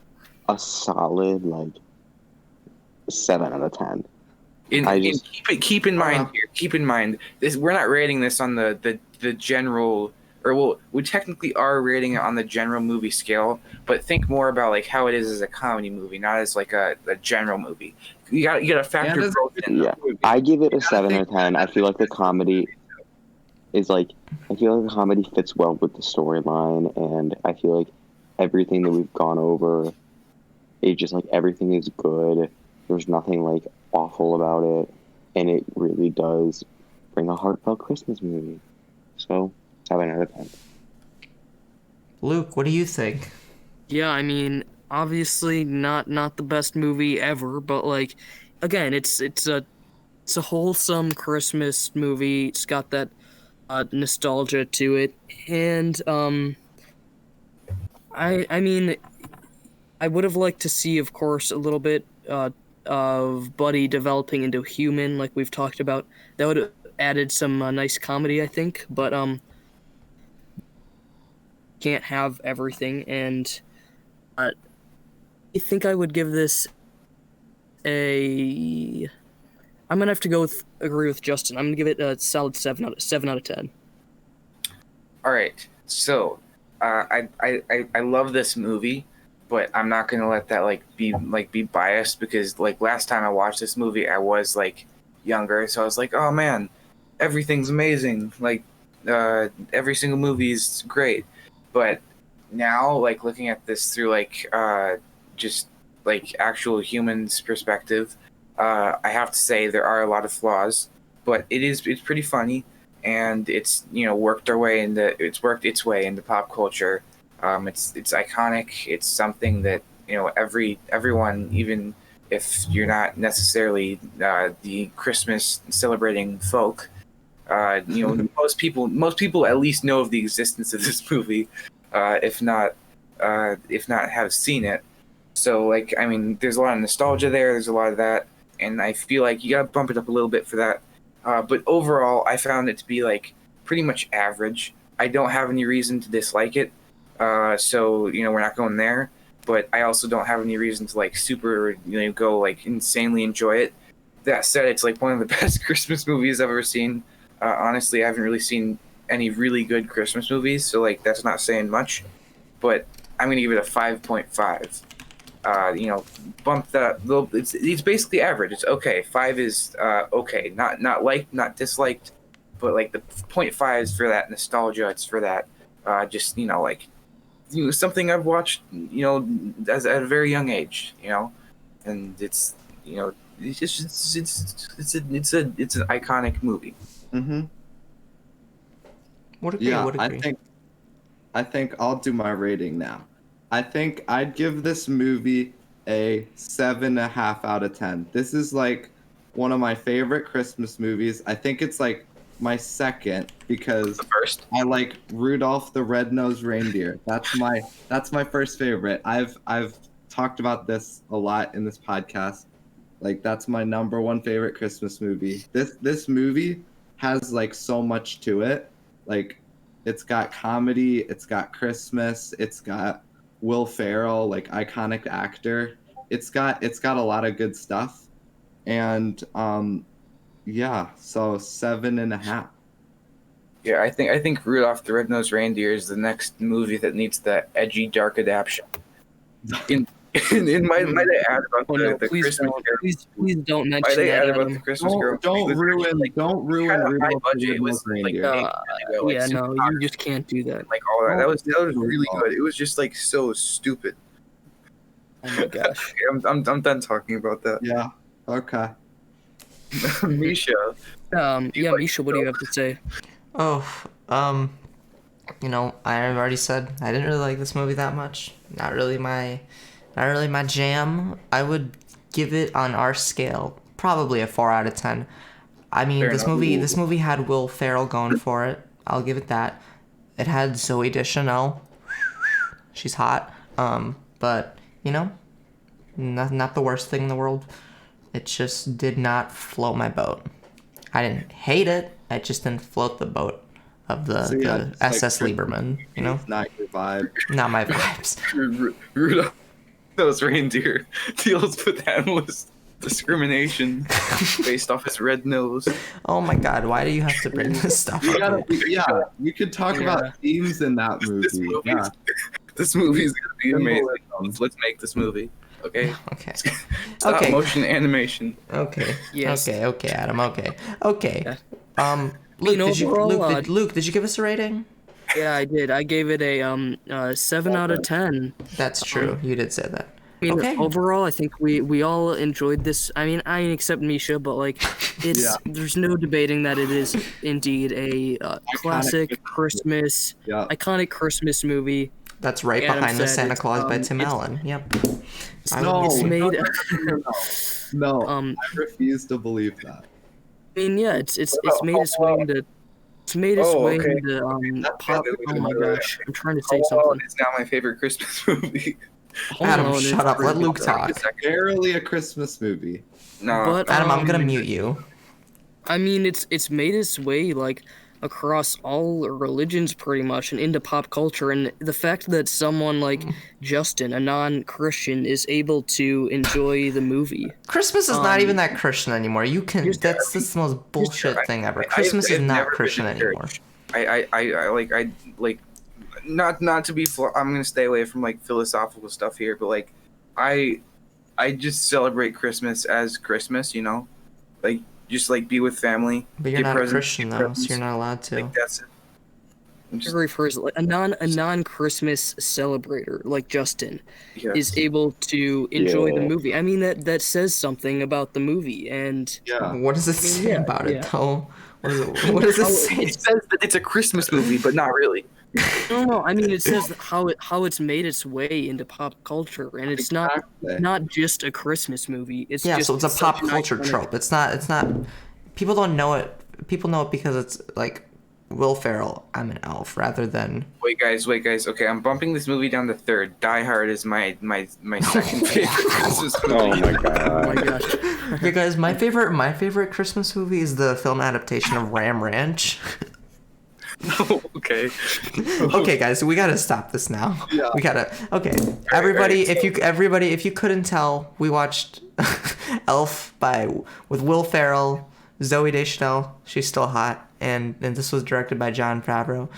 A solid, like, 7 out of 10. And keep in mind here. Keep in mind this. We're not rating this on the general, or well, we technically are rating it on the general movie scale. But think more about like how it is as a comedy movie, not as like a general movie. You got to factor that's- both in. Yeah. I give it a 7 or 10. I feel like the comedy is like, I feel like the comedy fits well with the storyline, and I feel like everything that we've gone over, it's just like everything is good. There's nothing like awful about it, and it really does bring a heartfelt Christmas movie. So 7 out of 10. Luke, what do you think? Yeah, I mean, obviously not the best movie ever, but like, again, it's a it's a wholesome Christmas movie. It's got that nostalgia to it, and I mean, I would have liked to see, of course, a little bit of Buddy developing into human, like we've talked about. That would have added some nice comedy, I think. But can't have everything, and I think I would give this a. I'm gonna have to agree with Justin. I'm gonna give it a solid 7 out of 10. All right, so I love this movie, but I'm not gonna let that be biased, because like last time I watched this movie, I was like younger, so I was like, oh man, everything's amazing. Like every single movie is great, but now like looking at this through just like actual humans perspective, I have to say there are a lot of flaws, but it's pretty funny, and it's worked its way into pop culture. It's iconic. It's something that everyone, even if you're not necessarily the Christmas celebrating folk, most people at least know of the existence of this movie, if not have seen it. So like, I mean, there's a lot of nostalgia there. There's a lot of that, and I feel like you gotta bump it up a little bit for that. But overall, I found it to be like pretty much average. I don't have any reason to dislike it. So we're not going there. But I also don't have any reason to like super go like insanely enjoy it. That said, it's like one of the best Christmas movies I've ever seen. Honestly, I haven't really seen any really good Christmas movies, so like that's not saying much. But I'm gonna give it a 5.5. Bump that up. It's basically average. It's okay. 5 is okay. Not liked, not disliked, but like the 0.5 is for that nostalgia. It's for that something I've watched as at a very young age. And it's it's just it's an iconic movie. Mm-hmm. Would agree. Yeah, Would agree. I think I'll do my rating now. I think I'd give this movie a 7.5 out of 10. This is like one of my favorite Christmas movies. I think it's like my second, because The first. I like Rudolph the Red-Nosed Reindeer. That's my first favorite. I've talked about this a lot in this podcast. Like that's my number one favorite Christmas movie. This movie has like so much to it. Like it's got comedy, it's got Christmas, it's got Will Farrell, like iconic actor. It's got a lot of good stuff. And yeah, so 7.5. Yeah, I think Rudolph the Red-Nosed Reindeer is the next movie that needs that edgy, dark adaptation. Might I add about the please Christmas don't, Carol? please don't mention Might I that, add about Adam. the Christmas Carol? Don't ruin high Rudolph budget. the It was Red-Nosed like Reindeer. Yeah, no, you just can't do that. like all that. That was really good. It was just like so stupid. Oh my gosh. I'm done talking about that. Yeah. Okay. Misha. Yeah, Misha, what do you have to say? Oh, I already said I didn't really like this movie that much. Not really my jam. I would give it on our scale probably a 4 out of 10. I mean, Fair this enough. movie had Will Farrell going for it. I'll give it that. It had Zooey Deschanel. She's hot. But not the worst thing in the world. It just did not float my boat. I didn't hate it. It just didn't float the boat of the it's like SS Lieberman. It's not your vibe. Not my vibes. Rudolph those reindeer deals with endless discrimination based off his red nose. Oh my God! Why do you have to bring this stuff up? We could talk about themes in that movie. This movie is gonna be amazing. Let's make this movie. Okay. Okay. Stop Okay. motion animation. Okay. Yes. Okay, Adam. Okay. Yeah. Luke, did you give us a rating? Yeah, I did. I gave it a 7 out of 10. That's true. You did say that. I mean, Okay. overall, I think we all enjoyed this. I mean, except Misha, but like, there's no debating that it is indeed a classic Christmas, iconic Christmas movie. That's right Adam behind the said Santa it's, Claus by Tim Allen. Yep. It's made. No, I refuse to believe that. I mean, yeah, it's made its way into Okay. pop. Oh my gosh, I'm trying to say Home Alone something. is now my favorite Christmas movie. Home Adam, Alone is shut up. Let pretty Luke good. talk. Barely a Christmas movie. No, But Adam, I'm gonna mute you. I mean, it's made its way like across all religions pretty much and into pop culture, and the fact that someone like Justin, a non-Christian, is able to enjoy the movie. Christmas is not even that Christian anymore. You can. That's the most bullshit thing ever. Christmas is not Christian anymore. I like not to be. I'm gonna stay away from like philosophical stuff here, but like I just celebrate Christmas as Christmas. You know, like just like be with family. But you're get not a presents, Christian get though, so presents. you're not allowed to. Like that's it. I'm just, Refers like a non-Christmas celebrator like Justin yes. is able to enjoy the Yeah. movie. I mean that says something about the movie, and Yeah. What does it say Yeah, about yeah. it though? What does it say? It says that it's a Christmas movie, but not really. no, I mean it says how it's made its way into pop culture, and it's Exactly. not just a Christmas movie. It's Yeah, just so it's a such pop an culture iconic- trope. It's not. People don't know it. People know it because it's like Will Farrell. I'm an elf, rather than. Wait, guys. Okay, I'm bumping this movie down to third. Die Hard is my second favorite Christmas movie. Oh my Oh god. my gosh. Okay, guys, my favorite Christmas movie is the film adaptation of Ram Ranch. Okay. Okay, guys, we gotta stop this now. Yeah. We gotta. Okay, everybody, alright, if you couldn't tell, we watched Elf with Will Farrell, Zooey Deschanel. She's still hot, and this was directed by Jon Favreau.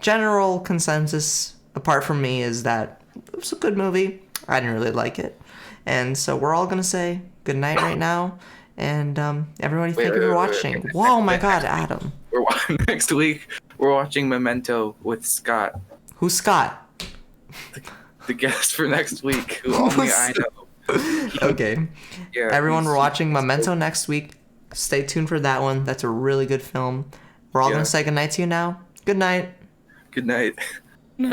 General consensus, apart from me, is that it was a good movie. I didn't really like it, and so we're all gonna say good night right now. And everybody, thank you for watching. Whoa, my God, Adam. Next week we're watching Memento with Scott, Who's Scott? the guest for next week, who only I know. Okay. Yeah. Everyone, we're he's- watching Memento next week. Stay tuned for that one. That's a really good film. We're all Yeah. gonna say goodnight to you now. Good night. Good night.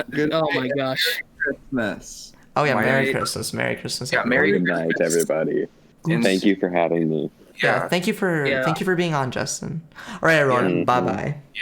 Good Oh night. my gosh. Christmas. Oh yeah, My Merry night. Christmas. Merry Christmas. Yeah, everyone. Merry Good night, Christmas. everybody. And Thank you for having me. Yeah, thank you for Yeah. being on, Justin. All right, everyone. Yeah. Bye bye. Yeah.